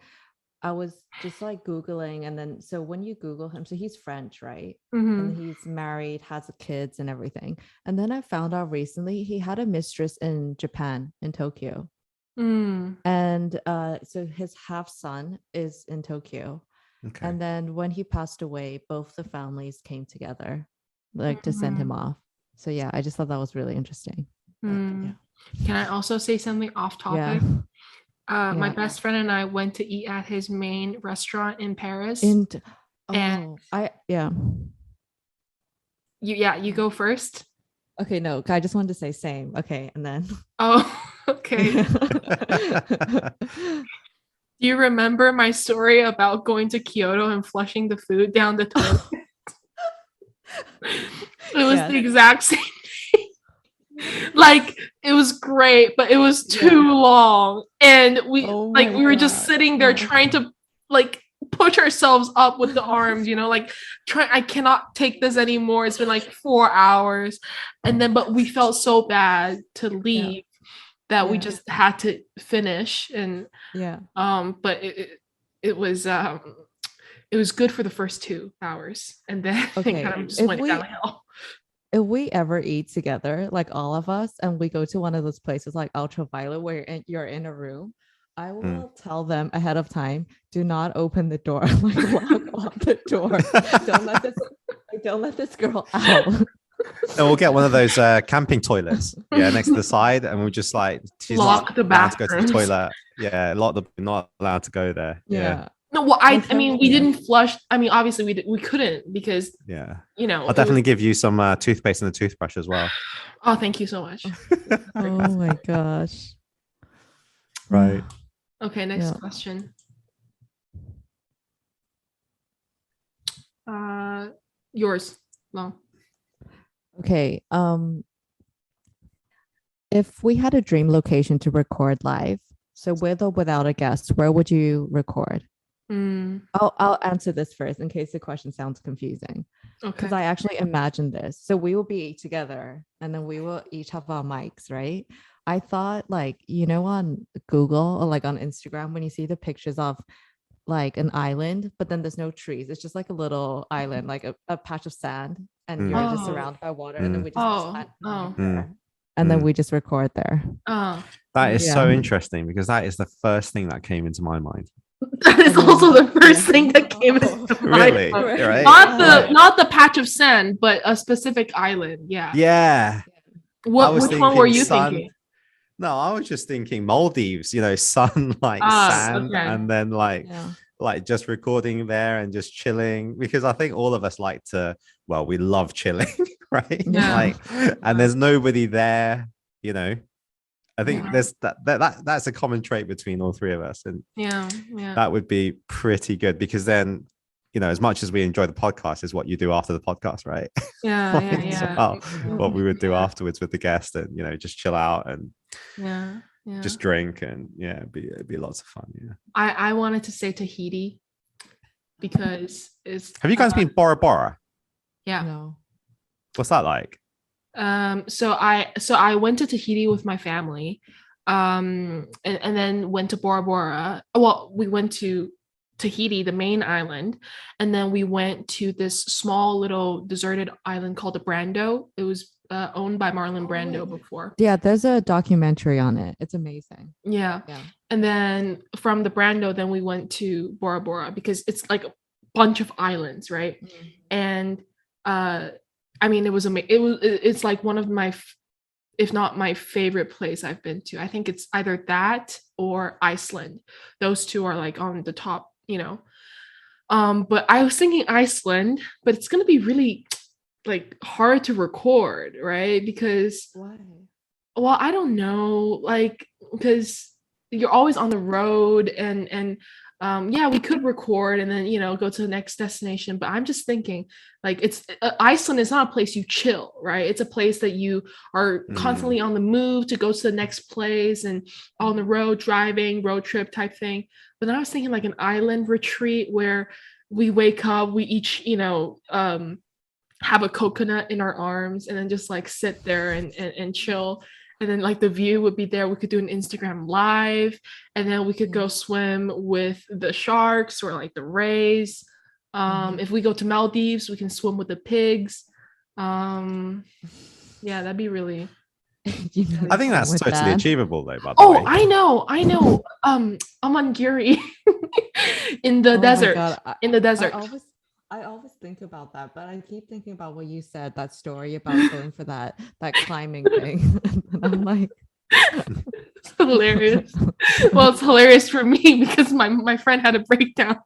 I was just like Googling. And then, so when you Google him, so he's French, right? Mm-hmm. And he's married, has kids and everything. And then I found out recently he had a mistress in Japan, in Tokyo. Mm. And so his half son is in Tokyo. Okay. And then when he passed away, both the families came together like to send him off. So yeah, I just thought that was really interesting. But, Mm. Can I also say something off yeah. topic? My Yeah. best friend and I went to eat at his main restaurant in Paris. And And- You go first. Okay, no, I just wanted to say same. Okay, and then Oh, okay. Do you remember my story about going to Kyoto and flushing the food down the toilet? It was Yeah. the exact same thing. Like it was great, but it was too long. And we Oh like my we were just God. sitting there Yeah. trying to like push ourselves up with the arms, like I cannot take this anymore. It's been like 4 hours. And then but we felt so bad to leave that we Yeah. just had to finish. And yeah. but it was good for the first 2 hours, and then Okay, it kind of just if went we- downhill. If we ever eat together, like all of us, and we go to one of those places like Ultraviolet where you're in a room, I will tell them ahead of time, do not open the door. Like lock off the door. Don't let this girl out. And we'll get one of those camping toilets, next to the side, and we'll just like she's Lock not the allowed to go to the bathrooms. toilet. Yeah, not allowed to go there. Yeah. No, well, I mean, we Yeah. didn't flush. I mean, obviously we couldn't because Yeah. it I'll was- definitely give you some toothpaste and a toothbrush as well. Oh, thank you so much. Oh my gosh. Right. Okay, next Yeah. question. Yours, Long. Okay. If we had a dream location to record live, so with or without a guest, where would you record? Mm, I'll answer this first in case the question sounds confusing. okay. Because I actually imagined this. So we will be together and then we will each have our mics, right? I thought like, on Google or like on Instagram, when you see the pictures of like an island, but then there's no trees. It's just like a little island, like a patch of sand, and you're just Oh. surrounded by water. And then we just Oh, plant oh. mic there, and then we just record there. Oh, That is so Yeah. interesting because that is the first thing that came into my mind. that is also the first thing that came into my Really? mind. Right? Not the patch of sand, but a specific island. Yeah. Yeah. I was Which one were thinking you sun. thinking? No, I was just thinking Maldives, sun, like sand, okay. and then Yeah. like just recording there and just chilling, because I think all of us like to, well, we love chilling, right? Yeah. Like, and there's nobody there, I think Yeah. there's that's a common trait between all three of us, and Yeah. that would be pretty good, because then, as much as we enjoy the podcast, is what you do after the podcast, right? Yeah. Like, Yeah. as Yeah. well, what we would do Yeah. afterwards with the guest, and just chill out and Yeah. Yeah. just drink, and it'd be lots of fun. Yeah. I wanted to say Tahiti because it's. Have you guys been Bora Bora? Yeah. No. What's that like? So I went to Tahiti with my family, and then went to Bora Bora. Well, we went to Tahiti, the main island, and then we went to this small little deserted island called the Brando. It was owned by Marlon Brando before. Yeah, there's a documentary on it. It's amazing. Yeah. Yeah. And then from the Brando, then we went to Bora Bora because it's like a bunch of islands, right? And I mean, it's like one of my, if not my favorite place I've been to. I think it's either that or Iceland. Those two are like on the top, but I was thinking Iceland, but it's gonna be really like hard to record, right? Because Why? well, I don't know, like, because you're always on the road, and yeah, we could record and then go to the next destination, but I'm just thinking, like, it's Iceland is not a place you chill, right? It's a place that you are constantly on the move to go to the next place and on the road, driving, road trip type thing. But then I was thinking like an island retreat where we wake up, we each have a coconut in our arms and then just like sit there and chill. And then like the view would be there. We could do an Instagram live, and then we could go swim with the sharks or like the rays. If we go to Maldives, we can swim with the pigs. Yeah, that'd be really. I think that's totally achievable, though. By the way. Oh, I know. Amangiri in the desert. In the desert. I always think about that, but I keep thinking about what you said, that story about going for that climbing thing. And I'm like, it's hilarious. Well, it's hilarious for me because my friend had a breakdown.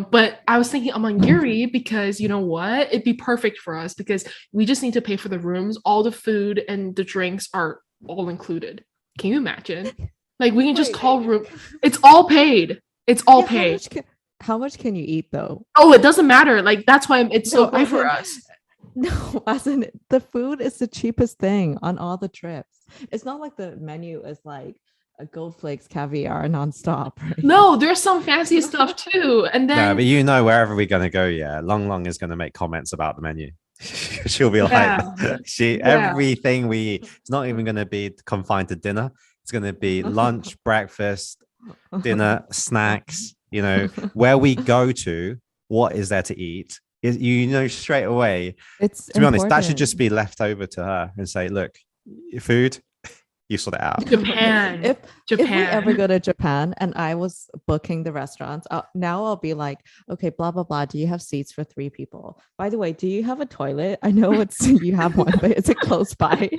But I was thinking Amangiri because you know what? It'd be perfect for us because we just need to pay for the rooms. All the food and the drinks are all included. Can you imagine? Like we can just call room. It's all paid. It's all paid. How much can you eat though? Oh, it doesn't matter. Like that's why it's so great for us. No, as in the food is the cheapest thing on all the trips. It's not like the menu is like a gold flakes caviar nonstop, right? No, there's some fancy stuff too. And then but wherever we're gonna go, Long Long is gonna make comments about the menu. She'll be like everything we eat. It's not even gonna be confined to dinner. It's gonna be lunch, breakfast, dinner, snacks. Where we go to, what is there to eat? Straight away. It's to be honest, that should just be left over to her and say, look, your food, you sort it out. Japan. If we ever go to Japan and I was booking the restaurants, I'll be like, okay, blah blah blah. Do you have seats for 3 people? By the way, do you have a toilet? I know you have one, but is it close by?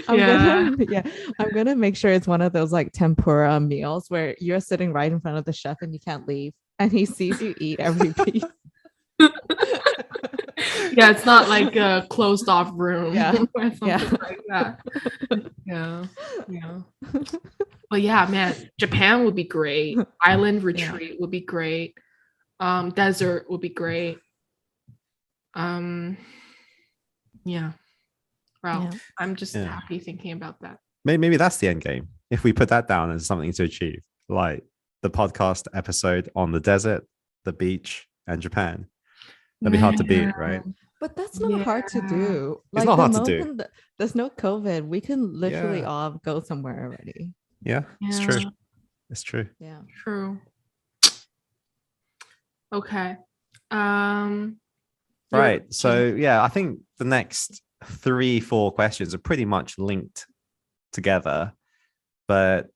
I'm gonna make sure it's one of those like tempura meals where you're sitting right in front of the chef and you can't leave, and he sees you eat every piece. Yeah, it's not like a closed off room. Or something like that. Yeah. But yeah, man, Japan would be great. Island retreat would be great. Desert would be great. Wow, I'm just happy thinking about that. Maybe that's the end game. If we put that down as something to achieve, like the podcast episode on the desert, the beach, and Japan, that'd be hard to beat, right? But that's not hard to do. It's not hard to do. There's no COVID. We can literally all go somewhere already. Yeah, it's true. It's true. Yeah, true. Okay. Right. So I think the next 3-4 questions are pretty much linked together, but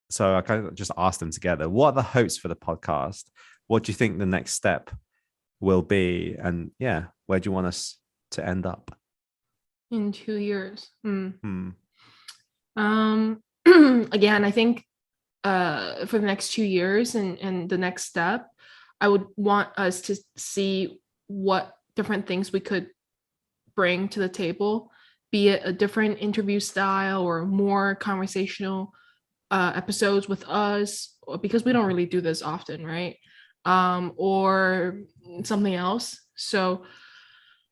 so I kind of just asked them together. What are the hopes for the podcast? What do you think the next step will be? And where do you want us to end up? In 2 years. Hmm. Again, I think for the next 2 years and the next step, I would want us to see what different things we could bring to the table, be it a different interview style or more conversational episodes with us, because we don't really do this often, right? Or something else. So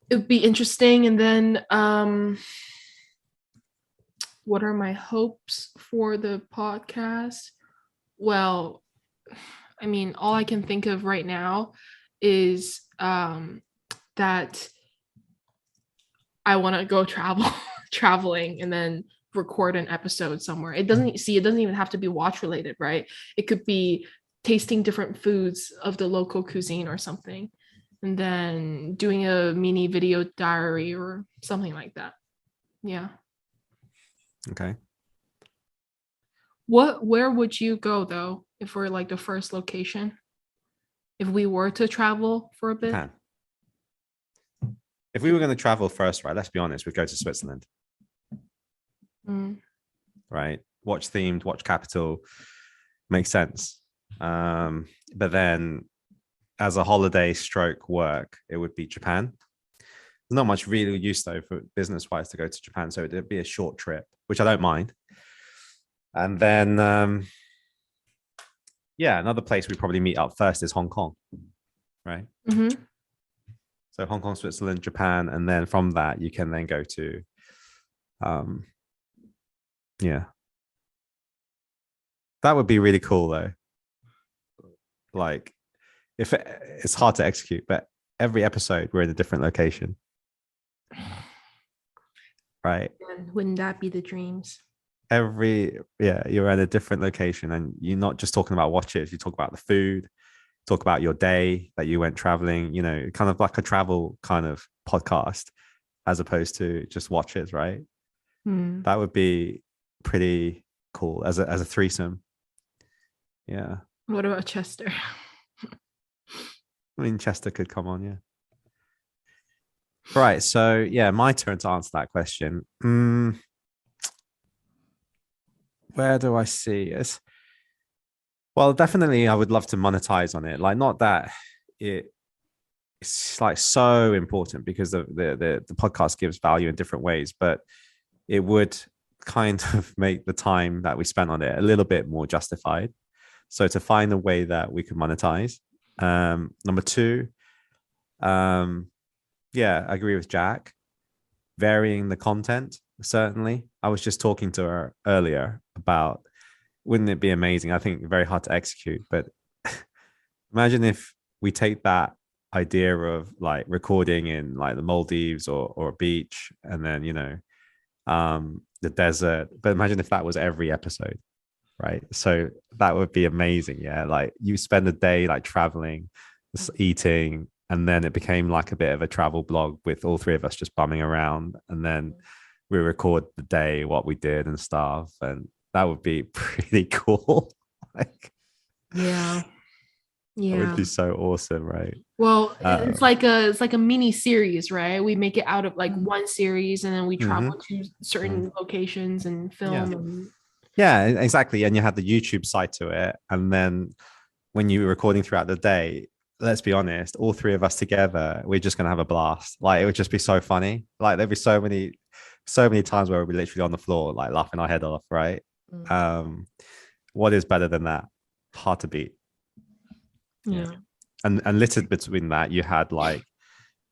it would be interesting. And then what are my hopes for the podcast? Well, I mean, all I can think of right now is that I want to go traveling and then record an episode somewhere. It doesn't even have to be watch related, right? It could be tasting different foods of the local cuisine or something, and then doing a mini video diary or something like that. Yeah. Okay. Where would you go though if we're like the first location? If we were to travel for a bit? Japan. If we were going to travel first, right, let's be honest, we'd go to Switzerland. Right? Watch themed, watch capital. Makes sense. But then as a holiday stroke work, it would be Japan. There's not much really use though for business wise to go to Japan. So it'd be a short trip, which I don't mind. And then, another place we probably meet up first is Hong Kong, right? Mm-hmm. So Hong Kong, Switzerland, Japan, and then from that you can then go to, that would be really cool though. Like, if it's hard to execute, but every episode we're in a different location, right? And wouldn't that be the dreams? You're at a different location, and you're not just talking about watches. You talk about the food, talk about your day that you went traveling. You know, kind of like a travel kind of podcast, as opposed to just watches, right? That would be pretty cool as a threesome. Yeah. What about Chester? I mean, Chester could come on, yeah. Right. So yeah, my turn to answer that question. Where do I see it? Well, definitely I would love to monetize on it. Like, not that it's like so important, because the podcast gives value in different ways, but it would kind of make the time that we spent on it a little bit more justified. So to find a way that we could monetize. Number two, I agree with Jack. Varying the content, certainly. I was just talking to her earlier about, wouldn't it be amazing? I think very hard to execute, but imagine if we take that idea of like recording in like the Maldives or a beach, and then, the desert. But imagine if that was every episode, right? So that would be amazing. Yeah. Like, you spend a day like traveling, eating, and then it became like a bit of a travel blog with all three of us just bumming around. And then we record the day, what we did and stuff. And that would be pretty cool. Like, Yeah. it would be so awesome, right? Well, it's like a mini series, right? We make it out of like one series, and then we travel to certain locations and film. Yeah, exactly. And you had the YouTube side to it. And then when you were recording throughout the day, let's be honest, all three of us together, we're just gonna have a blast. Like, it would just be so funny. Like, there'd be so many times where we'd be literally on the floor, like laughing our head off, right? What is better than that? Hard to beat. Yeah. And littered between that, you had like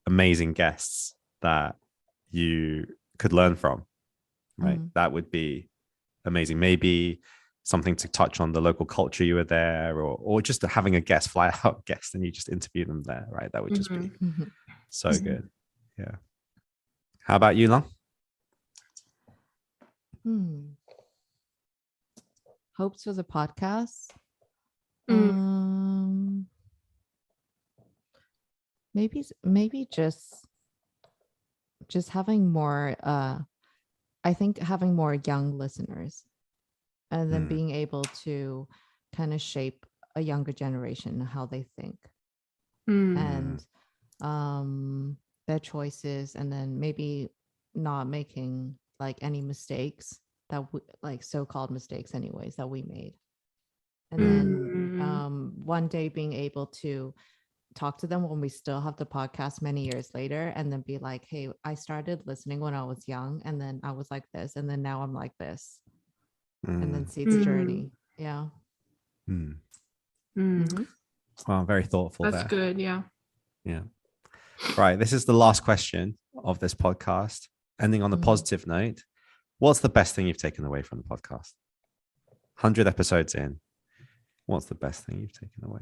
amazing guests that you could learn from, right? That would be amazing. Maybe something to touch on the local culture you were there, or just having a guest, fly out guest, and you just interview them there, right? That would just be so good. Yeah. How about you, Long? Hopes for the podcast. Maybe just having more. I think having more young listeners, and then being able to kind of shape a younger generation, how they think, and their choices, and then maybe not making like any mistakes that like so-called mistakes anyways that we made. And then one day being able to talk to them when we still have the podcast many years later, and then be like, hey, I started listening when I was young, and then I was like this, and then now I'm like this, and then see the journey. Yeah. Well, very thoughtful. That's there. good. Yeah. Yeah. Right. This is the last question of this podcast. Ending on a positive note. What's the best thing you've taken away from the podcast? 100 episodes in. What's the best thing you've taken away?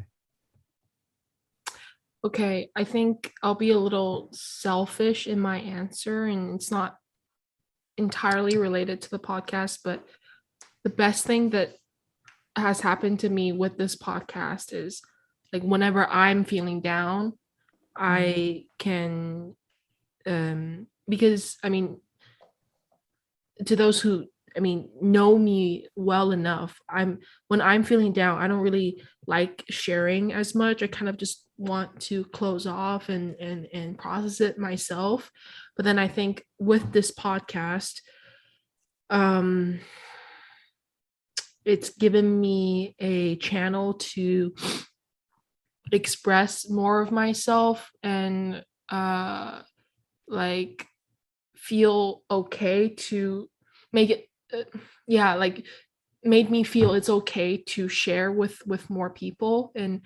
Okay, I think I'll be a little selfish in my answer, and it's not entirely related to the podcast, but the best thing that has happened to me with this podcast is like whenever I'm feeling down, I can because I mean, to those who know me well enough, when I'm feeling down, I don't really like sharing as much. I kind of just want to close off and process it myself. But then I think with this podcast, it's given me a channel to express more of myself and like feel okay to make it made me feel it's okay to share with more people. And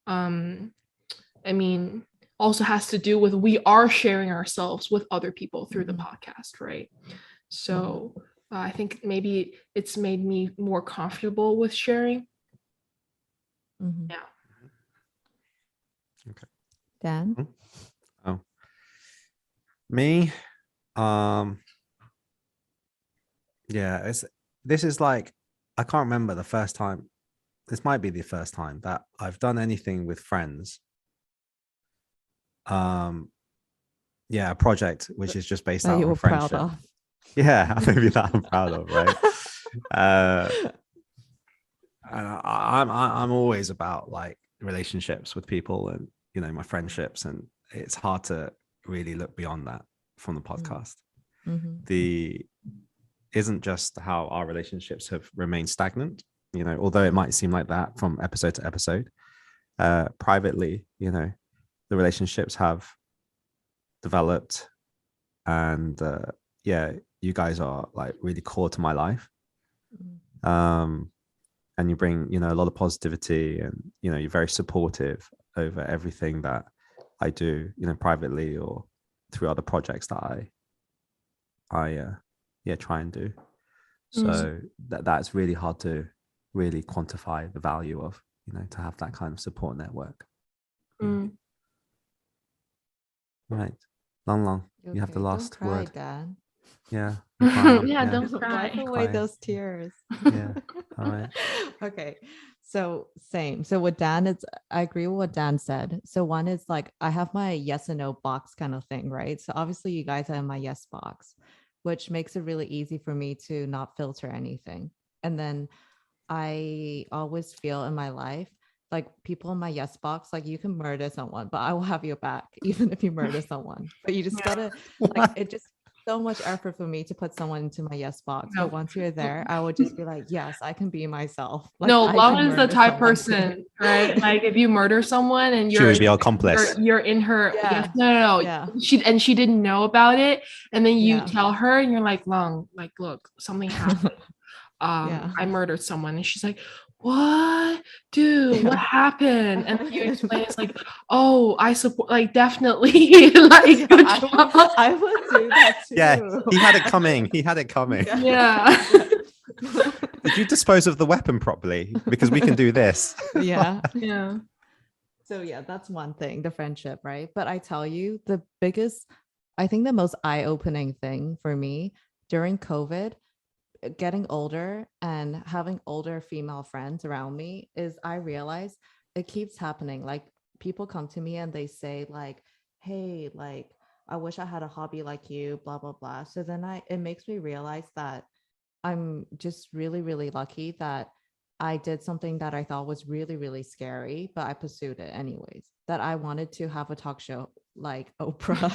I mean, also has to do with we are sharing ourselves with other people through the podcast, right? So I think maybe it's made me more comfortable with sharing. Yeah. Okay. Dan? Oh, me? Yeah, this is like, I can't remember the first time. This might be the first time that I've done anything with friends. Yeah, a project which is just based That out you on were proud friendship. of. Yeah, maybe that I'm proud of, right? And I'm always about like relationships with people and my friendships, and it's hard to really look beyond that from the podcast. The isn't just how our relationships have remained stagnant, although it might seem like that from episode to episode. Privately, the relationships have developed, and yeah, you guys are like really core to my life. And you bring a lot of positivity, and you're very supportive over everything that I do, privately or through other projects that I try and do. So that's really hard to really quantify the value of, to have that kind of support network. Right. Long, you have the last Don't cry, word. Dan. Yeah. Yeah, don't cry. Wipe away those tears. Yeah. All right. Okay. So same. So with Dan, I agree with what Dan said. So one is like I have my yes and no box kind of thing, right? So obviously you guys are in my yes box, which makes it really easy for me to not filter anything. And then I always feel in my life like people in my yes box, like you can murder someone, but I will have your back even if you murder someone. But you just gotta like it just so much effort for me to put someone into my yes box. But once you're there, I would just be like, yes, I can be myself. Like, no, I Long can is the murder type someone person, too. right? Like if you murder someone and She would be your accomplice. you're in her Yeah. yes, no. Yeah. She didn't know about it, and then you Yeah. tell her and you're like, Long, like look, something happened. Yeah. I murdered someone, and she's like, what, dude, what happened? And then you explain it's like, oh, I support, like definitely like good job. I would do that too. Yeah, he had it coming. Yeah. Did you dispose of the weapon properly? Because we can do this. Yeah. Yeah. So yeah, that's one thing, the friendship, right? But I tell you, I think the most eye-opening thing for me during COVID, getting older and having older female friends around me, is I realize it keeps happening. Like people come to me and they say like, hey, like I wish I had a hobby like you, blah blah blah. So then it makes me realize that I'm just really really lucky that I did something that I thought was really, really scary, but I pursued it anyways. That I wanted to have a talk show like Oprah.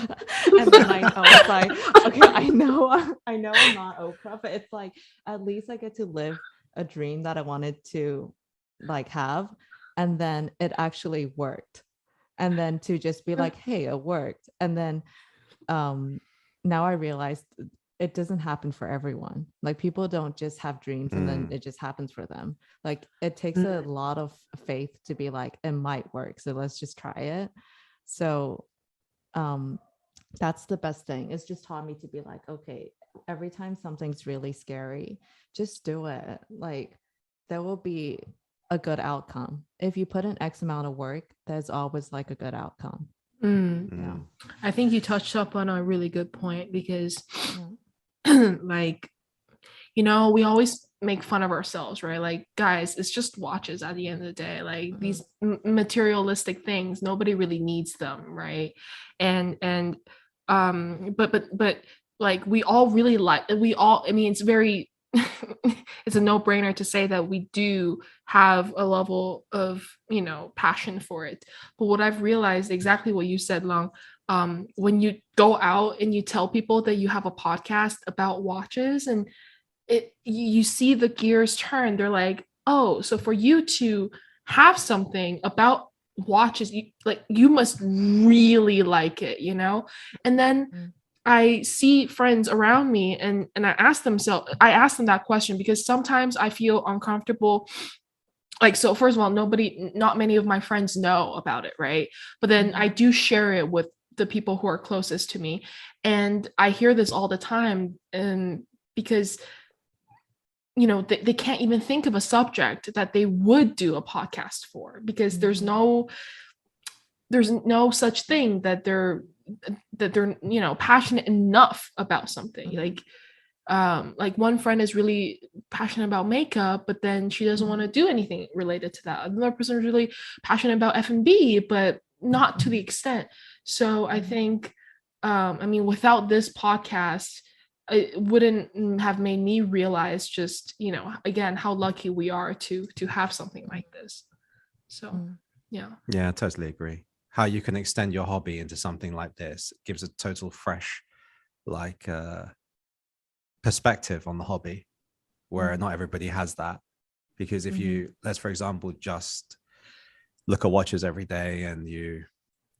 And then I was like, okay, I know I'm not Oprah, but it's like at least I get to live a dream that I wanted to like have. And then it actually worked. And then to just be like, hey, it worked. And then now I realized it doesn't happen for everyone. Like people don't just have dreams and then it just happens for them. Like it takes a lot of faith to be like, it might work, so let's just try it. So that's the best thing. It's just taught me to be like, okay, every time something's really scary, just do it. Like there will be a good outcome. If you put in X amount of work, there's always like a good outcome. Yeah. I think you touched up on a really good point because like, you know, we always make fun of ourselves, right? Like, guys, it's just watches at the end of the day. Like these materialistic things, nobody really needs them, right? And but like we all really like, I mean, it's very it's a no-brainer to say that we do have a level of, you know, passion for it. But what I've realized, exactly what you said, Long, when you go out and you tell people that you have a podcast about watches, and you see the gears turn, they're like, oh, so for you to have something about watches, you must really like it, you know? And then I see friends around me and I ask them that question because sometimes I feel uncomfortable. Like, so first of all, not many of my friends know about it, right? But then I do share it with the people who are closest to me. And I hear this all the time, and because, you know, they can't even think of a subject that they would do a podcast for, because there's no such thing that they're you know, passionate enough about something. Like one friend is really passionate about makeup, but then she doesn't want to do anything related to that. Another person is really passionate about F&B, but not to the extent. So I think I mean, without this podcast, it wouldn't have made me realize just, you know, again, how lucky we are to have something like this. So yeah, I totally agree. How you can extend your hobby into something like this gives a total fresh like perspective on the hobby, where not everybody has that. Because if you, let's for example just look at watches every day and you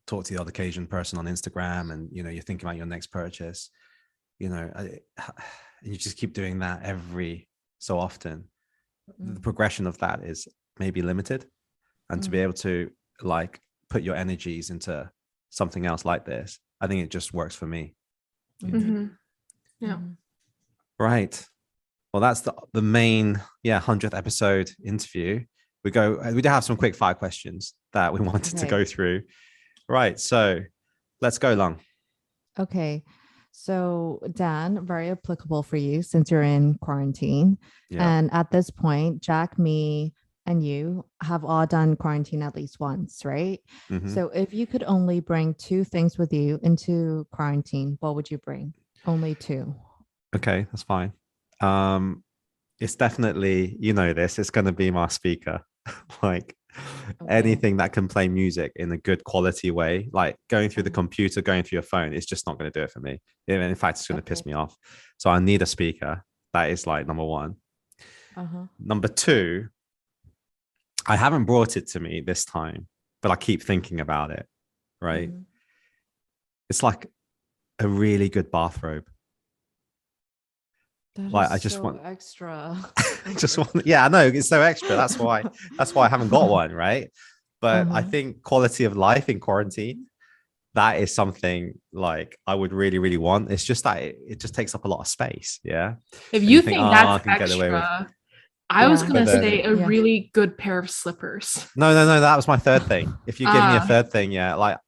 talk to the other Cajun person on Instagram and, you know, you're thinking about your next purchase, you know, and you just keep doing that every so often, the progression of that is maybe limited. And to be able to like put your energies into something else like this, I think it just works for me. Yeah. Right. Well, that's the main 100th episode interview. We do have some quick fire questions that we wanted to go through. Right. So let's go, Long. Okay. So Dan, very applicable for you since you're in quarantine. And at this point, Jack, me, and you have all done quarantine at least once, right? So if you could only bring 2 things with you into quarantine, what would you bring? Only 2. Okay, that's fine. It's definitely, you know this, it's going to be my speaker. Like anything that can play music in a good quality way, like going through the computer, going through your phone, it's just not going to do it for me. In fact, it's going to piss me off. So I need a speaker. That is like number 1. Number 2, I haven't brought it to me this time, but I keep thinking about it, right? It's like a really good bathrobe. That I just want extra. I know it's so extra. That's why I haven't got one, right? But I think quality of life in quarantine, that is something like I would really, really want. It's just that it just takes up a lot of space. Yeah. If you think that's extra, I was gonna say a really good pair of slippers. No, that was my third thing. If you give me a third thing, like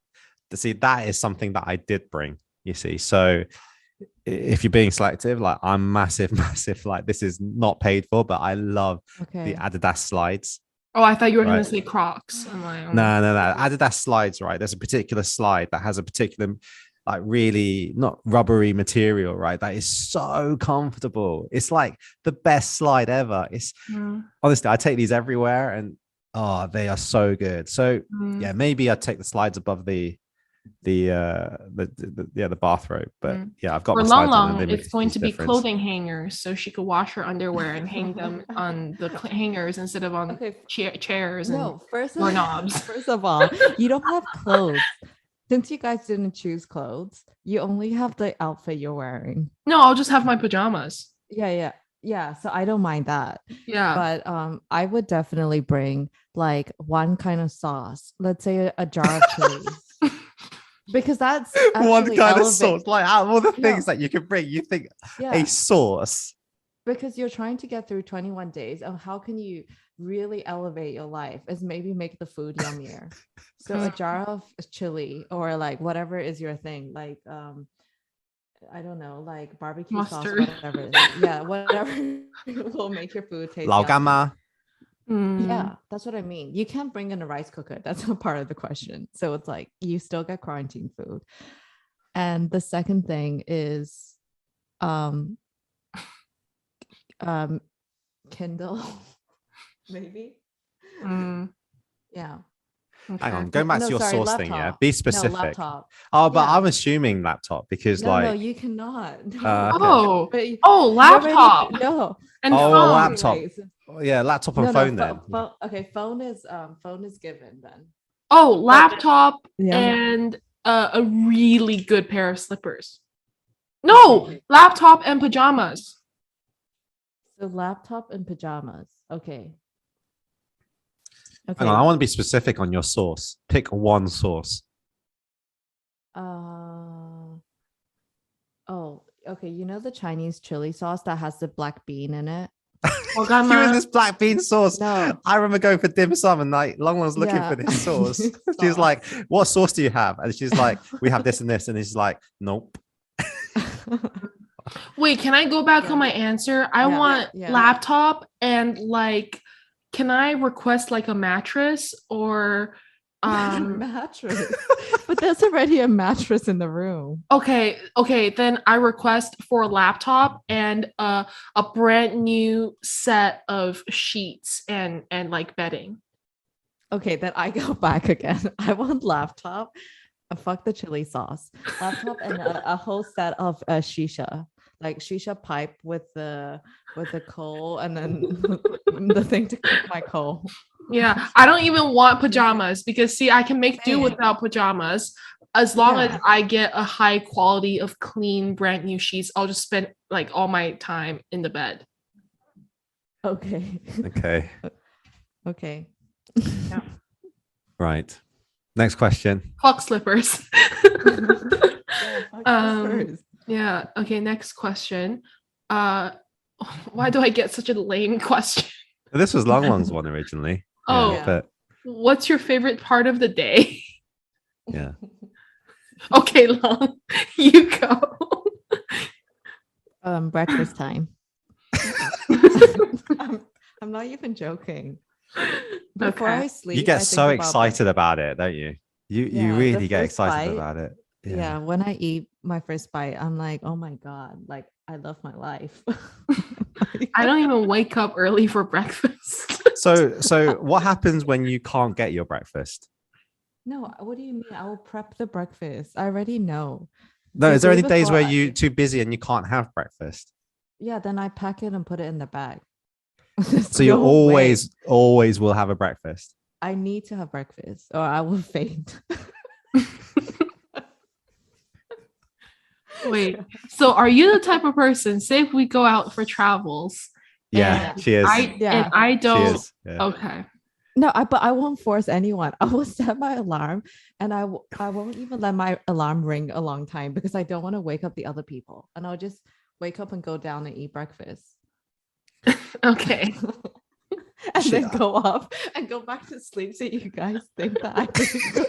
to see, that is something that I did bring, you see. So if you're being selective, like I'm massive, like this is not paid for, but I love the Adidas slides. Oh, I thought you were going to say Crocs. I'm like, no, Adidas slides, right? There's a particular slide that has a particular like really not rubbery material, right? That is so comfortable. It's like the best slide ever. It's honestly, I take these everywhere, and they are so good. So yeah, maybe I'd take the slides above the bathrobe, but yeah, I've got For my Long slides on, and Long, they make it's a going huge to be difference. clothing hangers, so she could wash her underwear and hang them on the hangers instead of on Okay. chairs No, and first doorknobs. first of all, you don't have clothes. Since you guys didn't choose clothes, you only have the outfit you're wearing. No, I'll just have my pajamas. Yeah. So I don't mind that. Yeah. But I would definitely bring like one kind of sauce. Let's say a jar of chilies. Because that's one actually kind of elevate- sauce. Like out of all the No. things that you can bring, you think Yeah. a sauce. Because you're trying to get through 21 days, and how can you really elevate your life is maybe make the food yummier. So a jar of chili, or like whatever is your thing, like I don't know, like barbecue Mustard. sauce, whatever it is. Yeah, whatever will make your food taste Lao yummy. Gama. Yeah, that's what I mean. You can't bring in a rice cooker. That's not part of the question. So it's like you still get quarantine food. And the second thing is Kindle, maybe. Yeah. Hang on, going back to your sorry, source thing, yeah. laptop. Be No, specific. laptop. Oh, but Yeah. I'm assuming laptop because No, like you cannot. No. Okay. Oh, But you laptop already- no. and Oh, phone. laptop. Anyways, yeah, laptop and no, phone no, then. okay, phone is given then. Oh, laptop Yeah. and a really good pair of slippers. No, Okay. laptop and pajamas. So laptop and pajamas. Okay. Hang on, I want to be specific on your sauce. Pick one sauce. Oh, okay. You know the Chinese chili sauce that has the black bean in it? You and this black bean sauce. No. I remember going for dim sum and like Long was looking Yeah. for this sauce. She was Sauce. like, "What sauce do you have?" And she's like, "We have this and this." And he's like, "Nope." Wait, can I go back Yeah. on my answer? I Yeah, want yeah. laptop and like, can I request like a mattress or mattress. But there's already a mattress in the room. okay, then I request for a laptop and a brand new set of sheets and like bedding. Okay, then I go back again. I want laptop. Fuck the chili sauce. Laptop and a whole set of shisha, like shisha pipe with the coal, and then the thing to cook my coal. Yeah, I don't even want pajamas because see, I can make do Same. without pajamas as long as Yeah. I get a high quality of clean, brand new sheets. I'll just spend like all my time in the bed. Okay. Okay. Okay. Right. Next question. Fuck slippers. Yeah, fuck Um, yeah. Okay. Next question. Why do I get such a lame question? This was Long Long's one originally. Oh. Yeah. But What's your favorite part of the day? yeah. Okay, Long, you go. Breakfast time. I'm not even joking. Before Okay. I sleep, You I get think so about excited about it, don't you? You Yeah, the really get first excited bite. about it. Yeah, when I eat my first bite, I'm like, oh my God, like I love my life. I don't even wake up early for breakfast. So what happens when you can't get your breakfast? No, what do you mean? I will prep the breakfast. I already know. No, The is there day any days where before I- you too busy and you can't have breakfast? Yeah, then I pack it and put it in the bag. So you No way. always will have a breakfast. I need to have breakfast or I will faint. Wait, so are you the type of person, say if we go out for travels, Yeah, and she is. Yeah. I She don't is. Yeah. okay. No, but I won't force anyone. I will set my alarm and I won't even let my alarm ring a long time because I don't want to wake up the other people. And I'll just wake up and go down and eat breakfast. Okay. And Shit. then go up and go back to sleep so you guys think that I didn't go.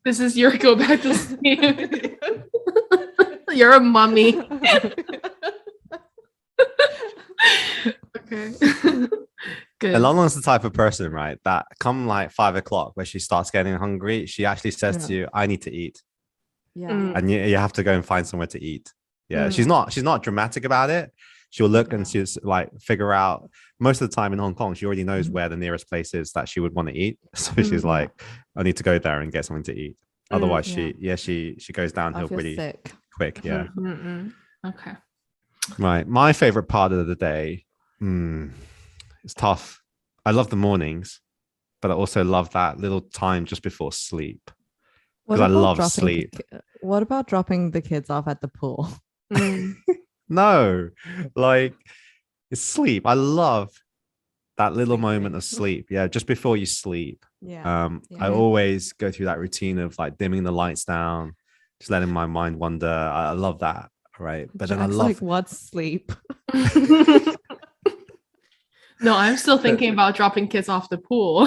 This is your go back to sleep. You're a mummy. Okay. Good. Elon's the type of person, right, that come like 5 o'clock where she starts getting hungry, she actually says to you, I need to eat. Yeah. And you have to go and find somewhere to eat. Yeah. She's not dramatic about it. She'll look and she's like figure out most of the time in Hong Kong, she already knows where the nearest place is that she would want to eat. So she's like, I need to go there and get something to eat. Otherwise, she goes downhill pretty sick. quick. Yeah. Okay. Right. My favorite part of the day, it's tough. I love the mornings, but I also love that little time just before sleep. Because I love sleep. What about dropping the kids off at the pool? No, like it's sleep. I love that little moment of sleep. Yeah, just before you sleep. Yeah. I always go through that routine of like dimming the lights down, just letting my mind wander. I love that. Right. But then I love like what's sleep? No, I'm still thinking about dropping kids off the pool.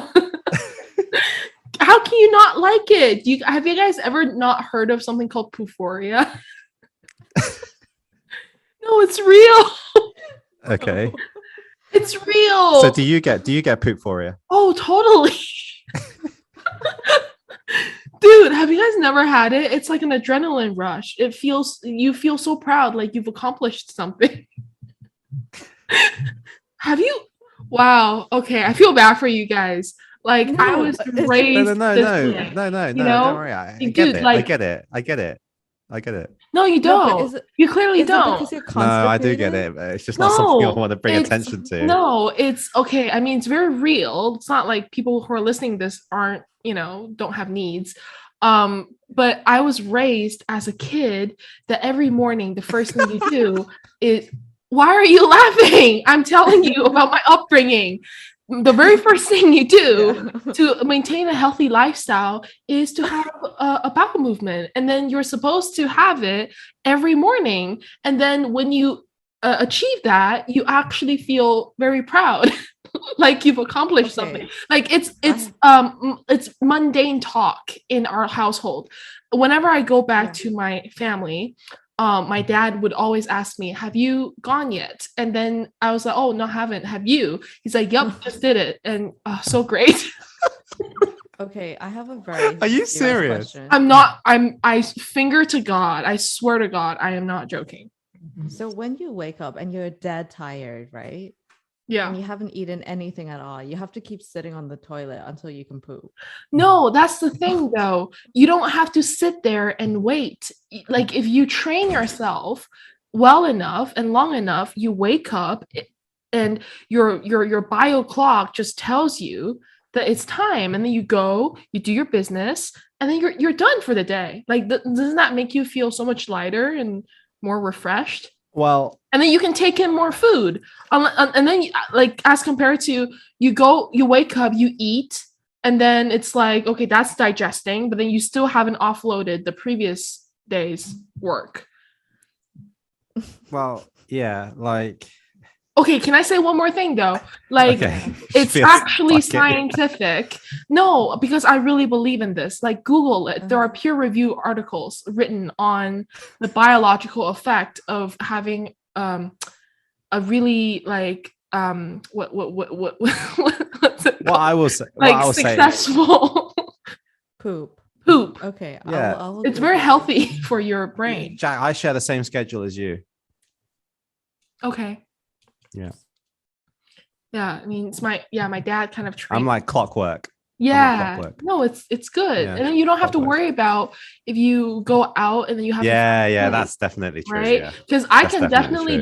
How can you not like it? Have you guys ever not heard of something called Pooforia? No, it's real. Okay. It's real. So do you get Pooforia? Oh, totally. Dude, have you guys never had it? It's like an adrenaline rush. You feel so proud, like you've accomplished something. Have you? Wow. Okay, I feel bad for you guys. Like I was raised. No. Don't worry. I get it. No, you don't. You clearly don't. No, I do get it. But it's just not something I want to bring attention to. No, it's okay. I mean, it's very real. It's not like people who are listening to this aren't, don't have needs. But I was raised as a kid that every morning the first thing you do is, why are you laughing? I'm telling you about my upbringing. The very first thing you do to maintain a healthy lifestyle is to have a bowel movement. And then you're supposed to have it every morning. And then when you achieve that, you actually feel very proud. Like you've accomplished something. Like it's mundane talk in our household. Whenever I go back to my family, my dad would always ask me, have you gone yet? And then I was like, oh, no, I haven't. Have you? He's like, yep, just did it. And so great. Okay, I have a very Are you serious? Question. I finger to God. I swear to God, I am not joking. So when you wake up and you're dead tired, right? Yeah. And you haven't eaten anything at all. You have to keep sitting on the toilet until you can poop. No, that's the thing though. You don't have to sit there and wait. Like if you train yourself well enough and long enough, you wake up and your bio clock just tells you that it's time, and then you go, you do your business, and then you're done for the day. Like doesn't that make you feel so much lighter and more refreshed? Well, and then you can take in more food. And then like as compared to you wake up, you eat, and then it's like, okay, that's digesting, but then you still haven't offloaded the previous day's work. Well, yeah, like okay, can I say one more thing though? Like it's actually scientific. No, because I really believe in this. Like Google it. There are peer review articles written on the biological effect of having a really like what's it called? I will say like successful poop. Okay. Yeah. It's very healthy for your brain. Jack, I share the same schedule as you. Okay. Yeah. I mean, it's my dad kind of trained. I'm like clockwork. Yeah. No, it's good. Yeah, and then you don't have to worry about if you go out and then you have that's definitely true. Right? Because I can definitely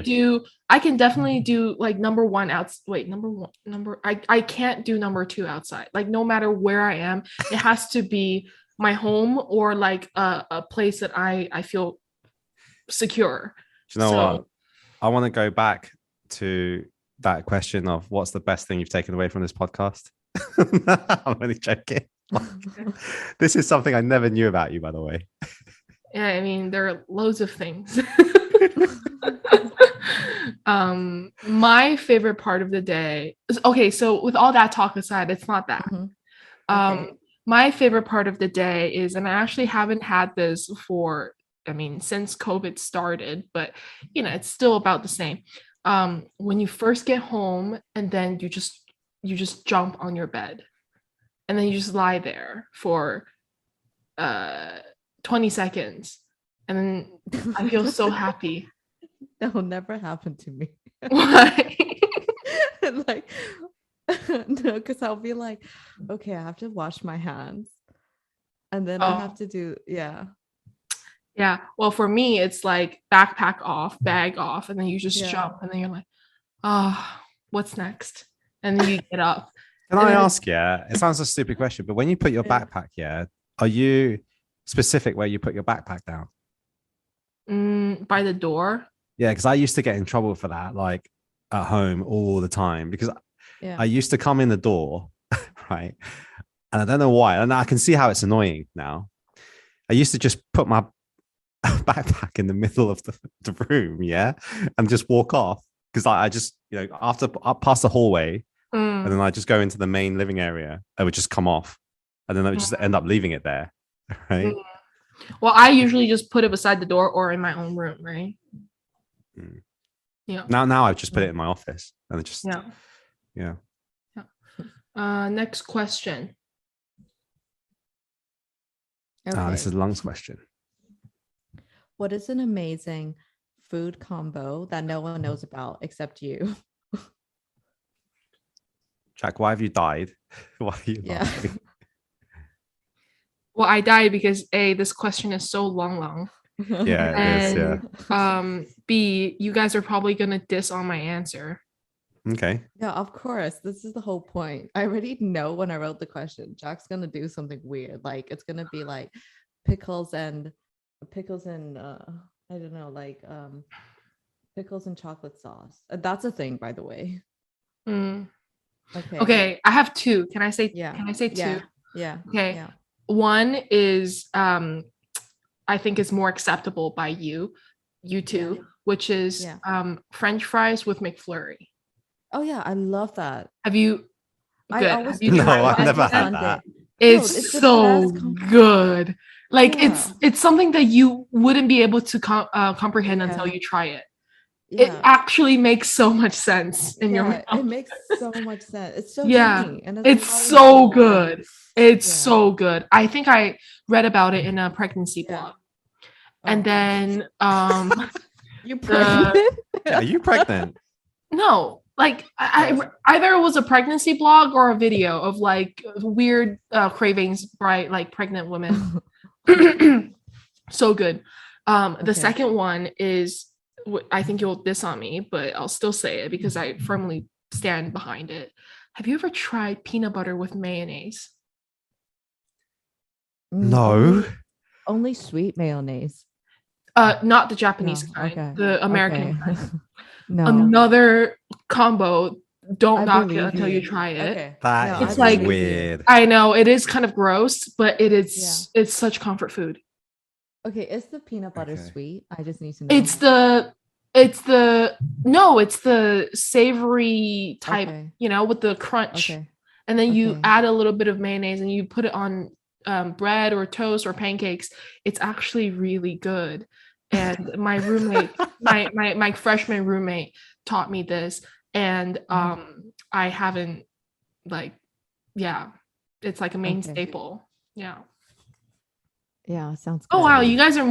do like number one I can't do number two outside. Like no matter where I am, it has to be my home or like a place that I feel secure. Do you know what? I want to go back to that question of what's the best thing you've taken away from this podcast. I'm only joking. This is something I never knew about you, by the way. Yeah, I mean, there are loads of things. My favorite part of the day is, okay, so with all that talk aside, it's not that. My favorite part of the day is, and I actually haven't had this for, since COVID started, but it's still about the same. When you first get home and then you just you just jump on your bed and then you just lie there for 20 seconds and then I feel so happy. That will never happen to me. Why? Like, no, because I'll be like, okay, I have to wash my hands. And then I have to do, yeah. Yeah. Well, for me, it's like backpack off, bag off, and then you just jump, and then you're like, oh, what's next? And then you get up. Can I ask, it sounds a stupid question, but when you put your backpack, are you specific where you put your backpack down? By the door. Yeah, because I used to get in trouble for that, like at home all the time, because I used to come in the door, right? And I don't know why. And I can see how it's annoying now. I used to just put my backpack in the middle of the room, and just walk off. Because I just, after up past the hallway, and then I just go into the main living area, I would just come off. And then I would just end up leaving it there, right? Well, I usually just put it beside the door or in my own room, right? Yeah. Now I've just put it in my office. And it just, yeah. Next question. Okay. This is Lung's question. What is an amazing food combo that no one knows about except you? Jack, why have you died? Why are you laughing? Well, I died because A, this question is so long. Yeah, it is, yeah. B, you guys are probably gonna diss on my answer. Okay. Yeah, of course. This is the whole point. I already know when I wrote the question, Jack's gonna do something weird. Like it's gonna be like pickles and I don't know, like pickles and chocolate sauce. That's a thing, by the way. Okay. I have two. Can I say two? Yeah. Okay. Yeah. One is I think is more acceptable by you two, which is French fries with McFlurry. Oh yeah, I love that. Have you? I've never had that. It's so good. Like it's something that you wouldn't be able to comprehend until you try it. It actually makes so much sense in your mouth. It makes so much sense. It's so yummy, and it's so good. It's so good. I think I read about it in a pregnancy blog. And then you pregnant? Are you pregnant? No, like I either it was a pregnancy blog or a video of like weird cravings by like pregnant women. So good. The second one is, I think you'll diss on me, but I'll still say it because I firmly stand behind it. Have you ever tried peanut butter with mayonnaise? No. Only sweet mayonnaise. Not the Japanese kind, the American kind. No. Another combo. Don't knock it until you try it. Okay. That is like weird. I know it is kind of gross, but it is it's such comfort food. Okay, is the peanut butter sweet? I just need to know. It's the savory type, with the crunch. Okay. And then you add a little bit of mayonnaise and you put it on bread or toast or pancakes. It's actually really good. And my roommate, my freshman roommate taught me this. And I haven't it's like a main staple. Yeah, sounds good. Oh wow, you guys are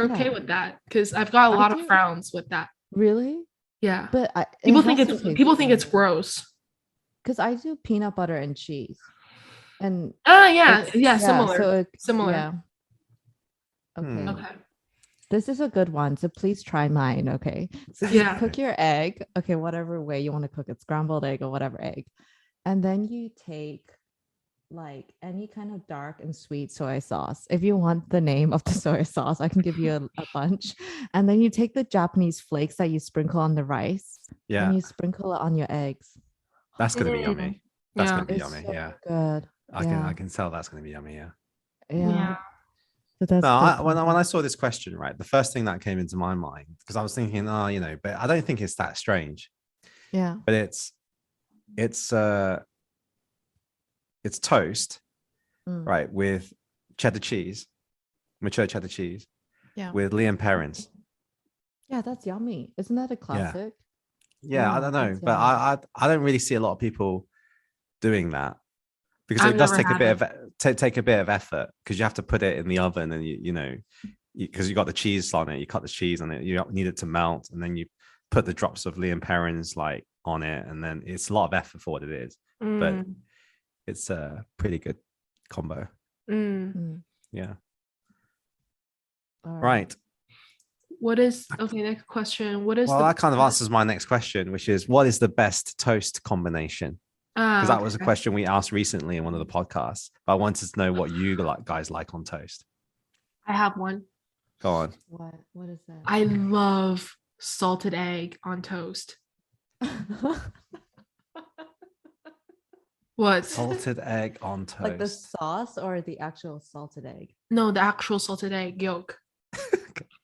okay with that, because I've got a lot of frowns with that. Really? Yeah. But people think it's gross. Because I do peanut butter and cheese. And similar. Similar. Yeah. Okay. This is a good one, so please try mine. Okay, so you cook your egg, whatever way you want to cook it, scrambled egg or whatever egg, and then you take like any kind of dark and sweet soy sauce. If you want the name of the soy sauce, I can give you a bunch. And then you take the Japanese flakes that you sprinkle on the rice, and you sprinkle it on your eggs. That's gonna be yummy. That's gonna be yummy. So good. I can tell that's gonna be yummy. Yeah. So when I saw this question, right, the first thing that came into my mind, because I was thinking, but I don't think it's that strange. Yeah. But it's toast, right, with cheddar cheese, mature cheddar cheese, with Lea & Perrins. Yeah, that's yummy. Isn't that a classic? Yeah, I don't know, that's but I don't really see a lot of people doing that because I've it does never take a had bit of take a bit of effort because you have to put it in the oven and you know because you got the cheese on it, you cut the cheese on it, you need it to melt, and then you put the drops of Liam Perrins like on it, and then it's a lot of effort for what it is, but Mm, it's a pretty good combo. mm. Yeah. All Right. What is okay? Next question. What is Well, the that kind of answers my next question, which is what is the best toast combination? Because that was a okay. question we asked recently in one of the podcasts. But I wanted to know what you guys like on toast. I have one. Go on. What is that? I love salted egg on toast. What? Salted egg on toast. Like the sauce or the actual salted egg? No, the actual salted egg yolk.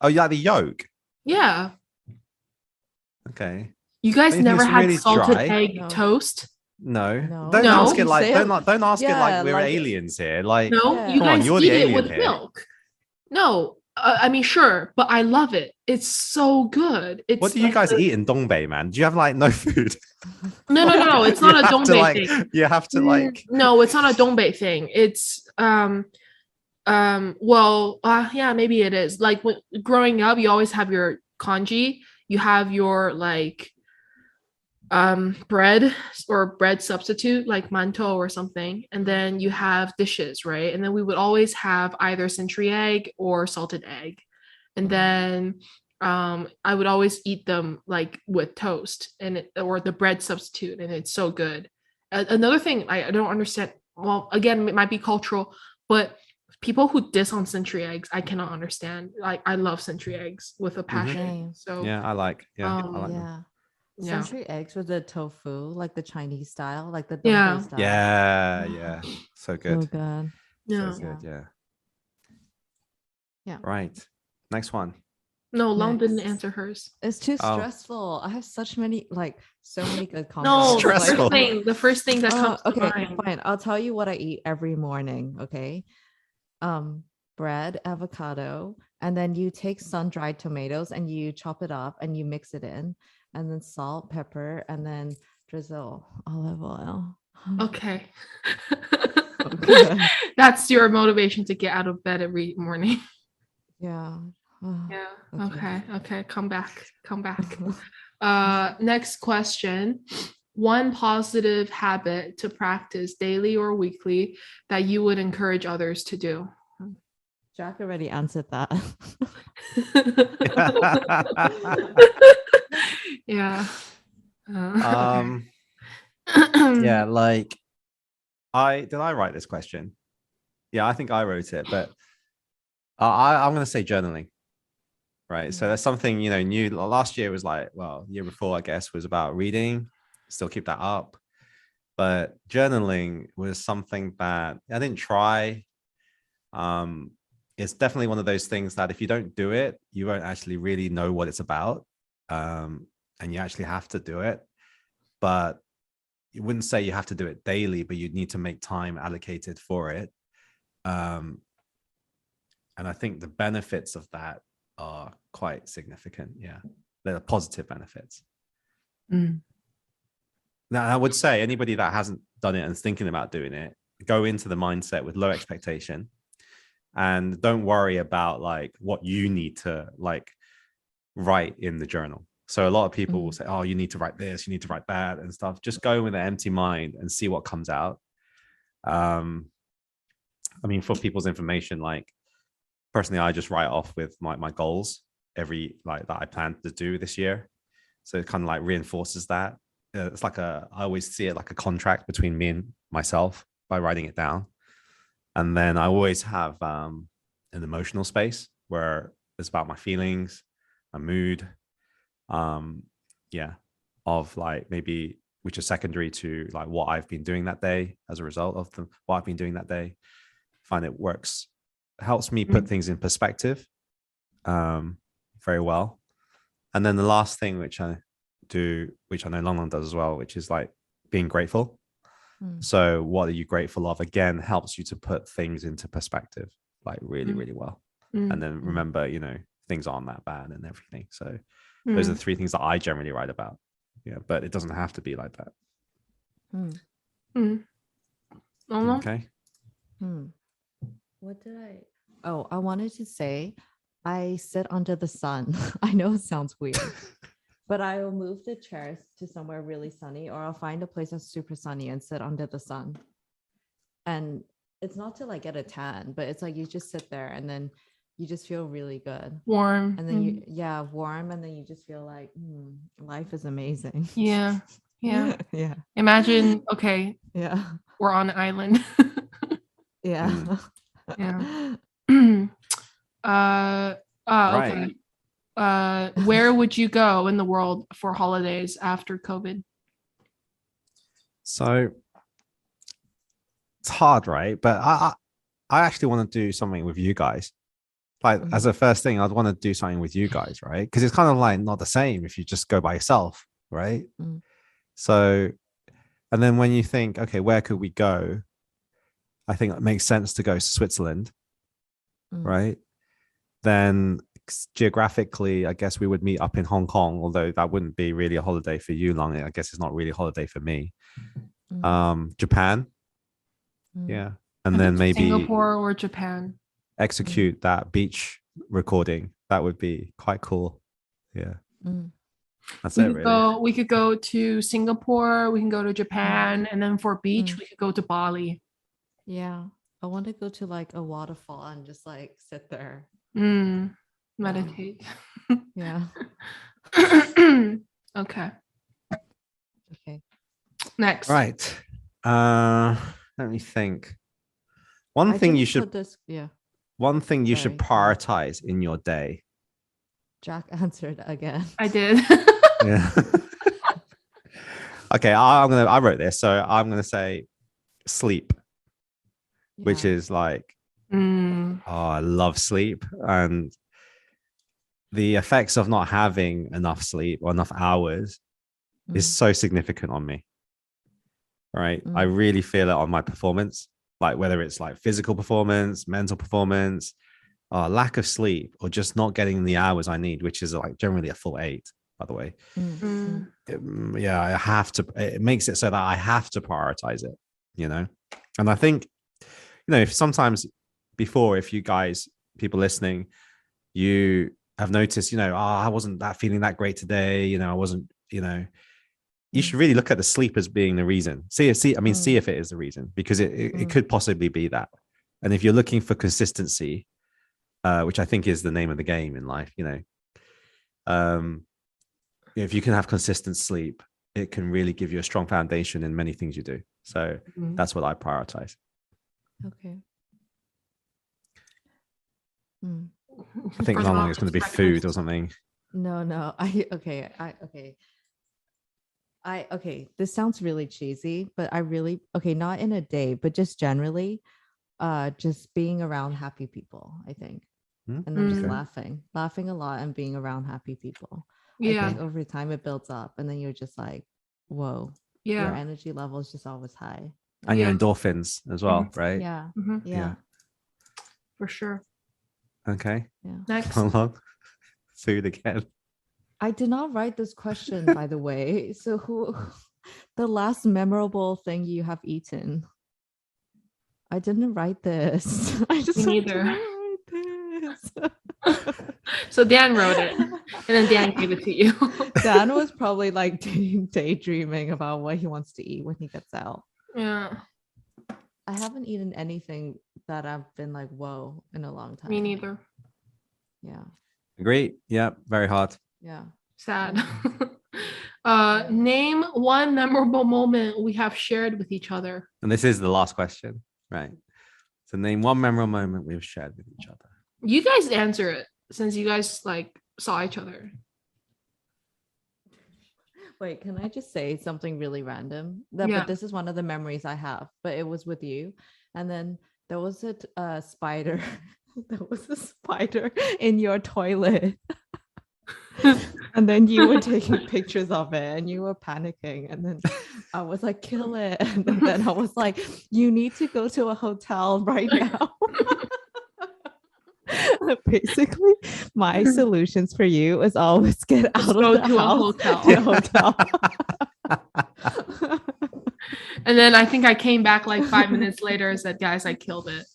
Oh, you like the yolk? Yeah. Okay. You guys Don't you think never it's had really salted dry? egg No. toast? No. No. Don't No. ask it like Say it- don't ask it Yeah, like we're like- aliens here. Like No, Yeah. you Come on, guys you're the eat it alien with here. milk. No, I mean sure, but I love it. It's so good. It's what do you like guys the- eat in Dongbei, man? Do you have like no food? No. It's not a You have to, Dongbei like, thing. You have to like No, it's not a Dongbei thing. It's well yeah, maybe it is. Like when growing up, you always have your kanji, you have your like bread or bread substitute like mantou or something, and then you have dishes, right? And then we would always have either century egg or salted egg, and then I would always eat them like with toast or the bread substitute, and it's so good. Another thing I don't understand, well, again, it might be cultural, but people who diss on century eggs, I cannot understand. Like I love century eggs with a passion. Same. So yeah, I like I like them. Yeah. yeah. Century eggs with the tofu, like the Chinese style, like the Yeah. Dongbei style. Yeah. So So good. good. Yeah. So good, yeah. Yeah. Right. Next one. No, Long didn't Next. answer hers. It's too Oh. stressful. I have so many good combos. No, Stressful. the first thing that comes to okay, mind. fine. I'll tell you what I eat every morning. Okay. Bread, avocado, and then you take sun-dried tomatoes and you chop it up and you mix it in, and then salt, pepper, and then drizzle olive oil. Okay. good. That's your motivation to get out of bed every morning. Yeah. Yeah. Okay. Okay. Come back. Next question. One positive habit to practice daily or weekly that you would encourage others to do. Jack already answered that. Yeah. Yeah, like did I write this question? Yeah, I think I wrote it, but I'm gonna say journaling. Right. So that's something, new. Last year was like, well, year before, I guess, was about reading. Still keep that up. But journaling was something that I didn't try. It's definitely one of those things that if you don't do it, you won't actually really know what it's about. And you actually have to do it. But you wouldn't say you have to do it daily, but you need to make time allocated for it. And I think the benefits of that are quite significant. Yeah, they're positive benefits. Now, I would say anybody that hasn't done it and is thinking about doing it, go into the mindset with low expectation and don't worry about like what you need to like write in the journal. So a lot of people will say, oh, you need to write this, you need to write that and stuff. Just go with an empty mind and see what comes out. I mean, for people's information, like personally, I just write off with my goals that I plan to do this year. So it kind of like reinforces that. It's like I always see it like a contract between me and myself by writing it down. And then I always have an emotional space where it's about my feelings, my mood, of like maybe which is secondary to like what I've been doing that day as a result of what I've been doing that day. I find it helps me put things in perspective very well. And then the last thing which I do, which I know Long does as well, which is like being grateful. So what are you grateful of? Again, helps you to put things into perspective like really, really well. And then remember, things aren't that bad and everything. So those are the three things that I generally write about. Yeah, but it doesn't have to be like that. No. Okay. What did I? Oh, I wanted to say, I sit under the sun. I know it sounds weird, but I will move the chairs to somewhere really sunny, or I'll find a place that's super sunny and sit under the sun. And it's not to like get a tan, but it's like you just sit there and then you just feel really good. Warm. And then warm, and then you just feel like life is amazing. Yeah. yeah. Imagine, okay, Yeah. we're on an island. Yeah. Yeah. Right. Okay. Where would you go in the world for holidays after COVID? So it's hard, right? But I actually want to do something with you guys. Like as a first thing, I'd want to do something with you guys, right? Because it's kind of like not the same if you just go by yourself, right? So, and then when you think, okay, where could we go? I think it makes sense to go to Switzerland, right? Then geographically, I guess we would meet up in Hong Kong, although that wouldn't be really a holiday for you, Long. I guess it's not really a holiday for me. Japan, yeah, and then maybe Singapore or Japan. Execute that beach recording. That would be quite cool. Yeah, that's it. Really, We could go to Singapore. We can go to Japan, and then for beach, we could go to Bali. Yeah, I want to go to like a waterfall and just like sit there. Meditate. Yeah. Okay. Next. right. Let me think. One thing you should Sorry. prioritize in your day. Jack answered again. I did. Yeah. Okay, I wrote this, so I'm gonna say sleep, which is like, I love sleep, and the effects of not having enough sleep or enough hours is so significant on me. Right, I really feel it on my performance, like whether it's like physical performance, mental performance, lack of sleep, or just not getting the hours I need, which is like generally a full 8, by the way. Yeah, I have to. It makes it so that I have to prioritize it, And I think, if sometimes before, if you guys, people listening, you have noticed, I wasn't feeling that great today. I wasn't, you should really look at the sleep as being the reason. See if it is the reason, because it could possibly be that. And if you're looking for consistency, which I think is the name of the game in life, if you can have consistent sleep, it can really give you a strong foundation in many things you do. So that's what I prioritize. Okay. I think long is going to be food or something. No. This sounds really cheesy, but I really, not in a day, but just generally, just being around happy people, I think. And then just laughing a lot and being around happy people. Yeah. I think over time it builds up, and then you're just like, whoa, your energy level is just always high. And your endorphins as well, right? Yeah. Yeah. For sure. Okay. Yeah. Next. Food again. I did not write this question, by the way. So the last memorable thing you have eaten? I didn't write this. Me neither. So Dan wrote it, and then Dan gave it to you. Dan was probably like daydreaming about what he wants to eat when he gets out. Yeah. I haven't eaten anything that I've been like, whoa, in a long time. Me neither. Yeah. Great. Yeah. Very hard. Yeah. Sad. Name one memorable moment we have shared with each other. And this is the last question, right? So name one memorable moment we've shared with each other. You guys answer it, since you guys like saw each other. Wait, can I just say something really random? But this is one of the memories I have, but it was with you. And then there was a spider. There was a spider in your toilet. And then you were taking pictures of it and you were panicking. And then I was like, kill it. And then I was like, you need to go to a hotel right now. Basically, my solutions for you is always get out of go the to a house hotel. to a hotel. And then I think I came back like 5 minutes later and said, guys, I killed it.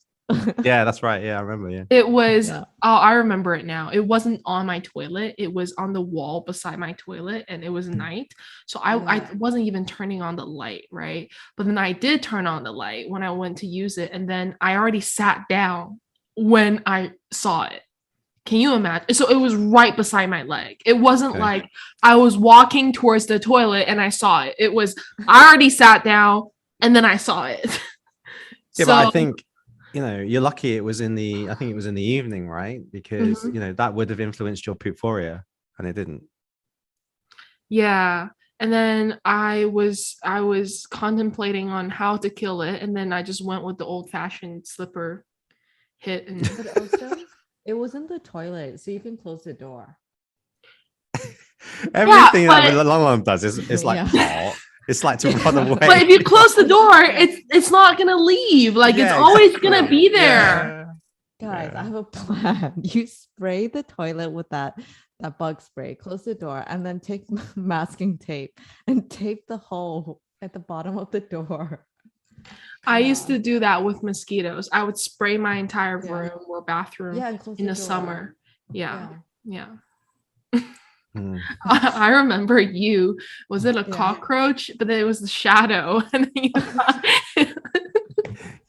Yeah, that's right. Yeah, I remember. Yeah. It was, Yeah. oh, I remember it now. It wasn't on my toilet. It was on the wall beside my toilet, and it was night. So I wasn't even turning on the light, right? But then I did turn on the light when I went to use it. And then I already sat down when I saw it. Can you imagine? So it was right beside my leg. It wasn't Okay. like I was walking towards the toilet and I saw it. It was, I already sat down and then I saw it. Yeah, but I think, you know, you're lucky it was in the, I think it was in the evening, right? Because, Mhm. you know, that would have influenced your puphoria and it didn't. Yeah. And then I was contemplating on how to kill it, and then I just went with the old-fashioned slipper hit. And But also, it was in the toilet, so you can close the door. Everything that but- Long Long does is like, Yeah. oh, it's like to run away. but if you close the door, it's not gonna leave. Like, it's Yeah, always exactly. gonna be there. Guys, Yeah. I have a plan. You spray the toilet with that bug spray, close the door, and then take masking tape and tape the hole at the bottom of the door. I used Yeah. to do that with mosquitoes. I would spray my entire Yeah. room or bathroom Yeah, and close in the door. summer. Yeah. Yeah. Hmm. I remember you. Was it a Yeah. cockroach? But then it was the shadow. And then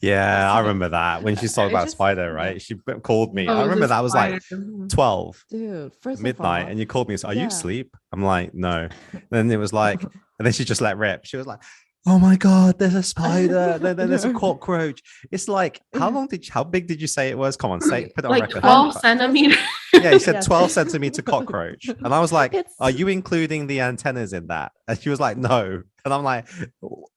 Yeah, I remember that when she talked It about just- Spider, right? She called me. Oh, I it remember a that was like spider. 12 Dude, first midnight, of all, and you called me. So, are you yeah. asleep? I'm like, no. Then it was like, and then she just let rip. She was like, oh my god, there's a spider. Then there's a No. cockroach. It's like, how big did you say it was? Come on, say it, put it on Like record. 12 centimeters. Yeah, you said Yes. 12 centimeter cockroach. And I was like, It's- are you including the antennas in that? And she was like, no. And I'm like,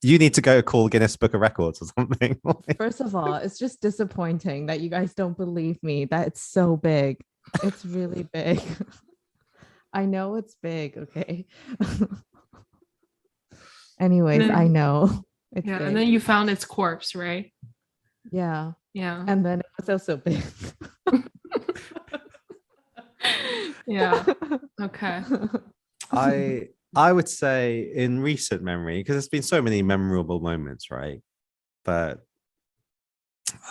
you need to go call Guinness Book of Records or something. First of all, it's just disappointing that you guys don't believe me that it's so big. It's really big. I know it's big, okay? Anyways, I then- know. It's Yeah. big. And then you found its corpse, right? Yeah. Yeah. And then it was also big. Yeah. Okay. I would say in recent memory, because there's been so many memorable moments, right? But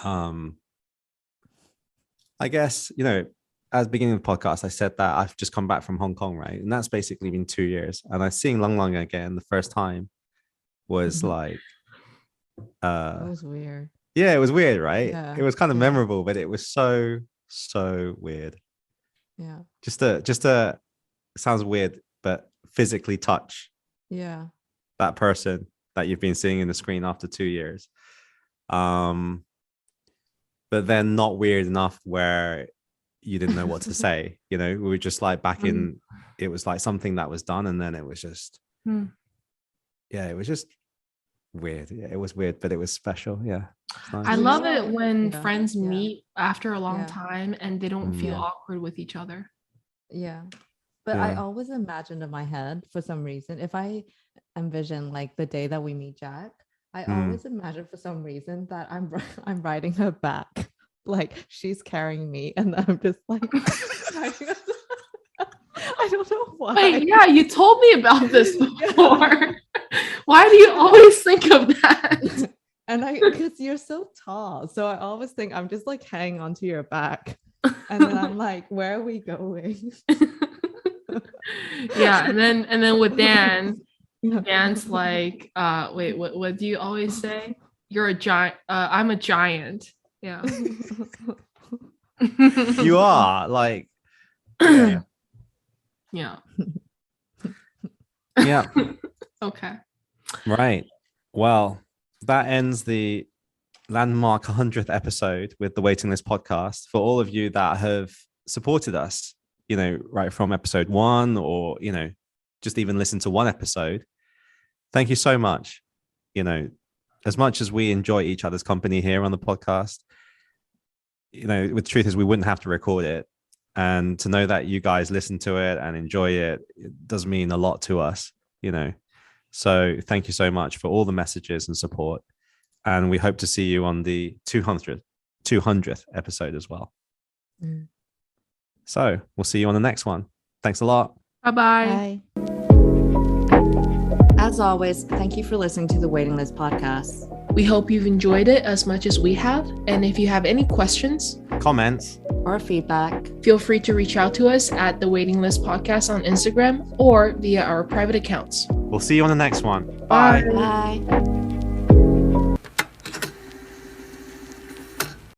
I guess, you know, at the beginning of the podcast, I said that I've just come back from Hong Kong, right? And that's basically been 2 years. And I seeing Long Long again the first time was Mhm. like That was weird. yeah, it was weird, right? Yeah, It was kind of yeah. memorable, but it was so weird. Yeah. Just to sounds weird, but physically touch Yeah. that person that you've been seeing in the screen after 2 years. But then not weird enough where you didn't know what to say. You know, we were just like back in, it was like something that was done, and then it was just, Hmm. yeah, it was just weird. Yeah, it was weird, but it was special. Yeah. It's nice. I You love know it what? when Yeah, friends yeah. meet after a long Yeah. time and they don't feel Yeah. awkward with each other. Yeah. But I Yeah. always imagined in my head for some reason, if I envision like the day that we meet Jack, I Hmm. always imagine for some reason that I'm I'm riding her back. Like she's carrying me and I'm just like riding her- I don't know why. Wait, yeah, you told me about this Yeah. before. Why do you always think of that? And because you're so tall. So I always think I'm just like hanging onto your back. And then I'm like, where are we going? Yeah, and then with Dan, Yeah. Dan's like, wait, what do you always say? You're a giant. I'm a giant. Yeah. You are like, yeah. Yeah. Yeah. Okay. Right. Well, that ends the landmark 100th episode with the Waiting List podcast. For all of you that have supported us, you know, right from episode 1, or, you know, just even listen to one episode, thank you so much. You know, as much as we enjoy each other's company here on the podcast, you know, the truth is we wouldn't have to record it. And to know that you guys listen to it and enjoy it, it does mean a lot to us, you know. So thank you so much for all the messages and support. And we hope to see you on the 200th episode as well. Mm. So we'll see you on the next one. Thanks a lot. Bye-bye. Bye. As always, thank you for listening to the Waiting List podcast. We hope you've enjoyed it as much as we have. And if you have any questions, Comments. Or feedback. feel free to reach out to us at the Waiting List Podcast on Instagram or via our private accounts. We'll see you on the next one. Bye. Bye.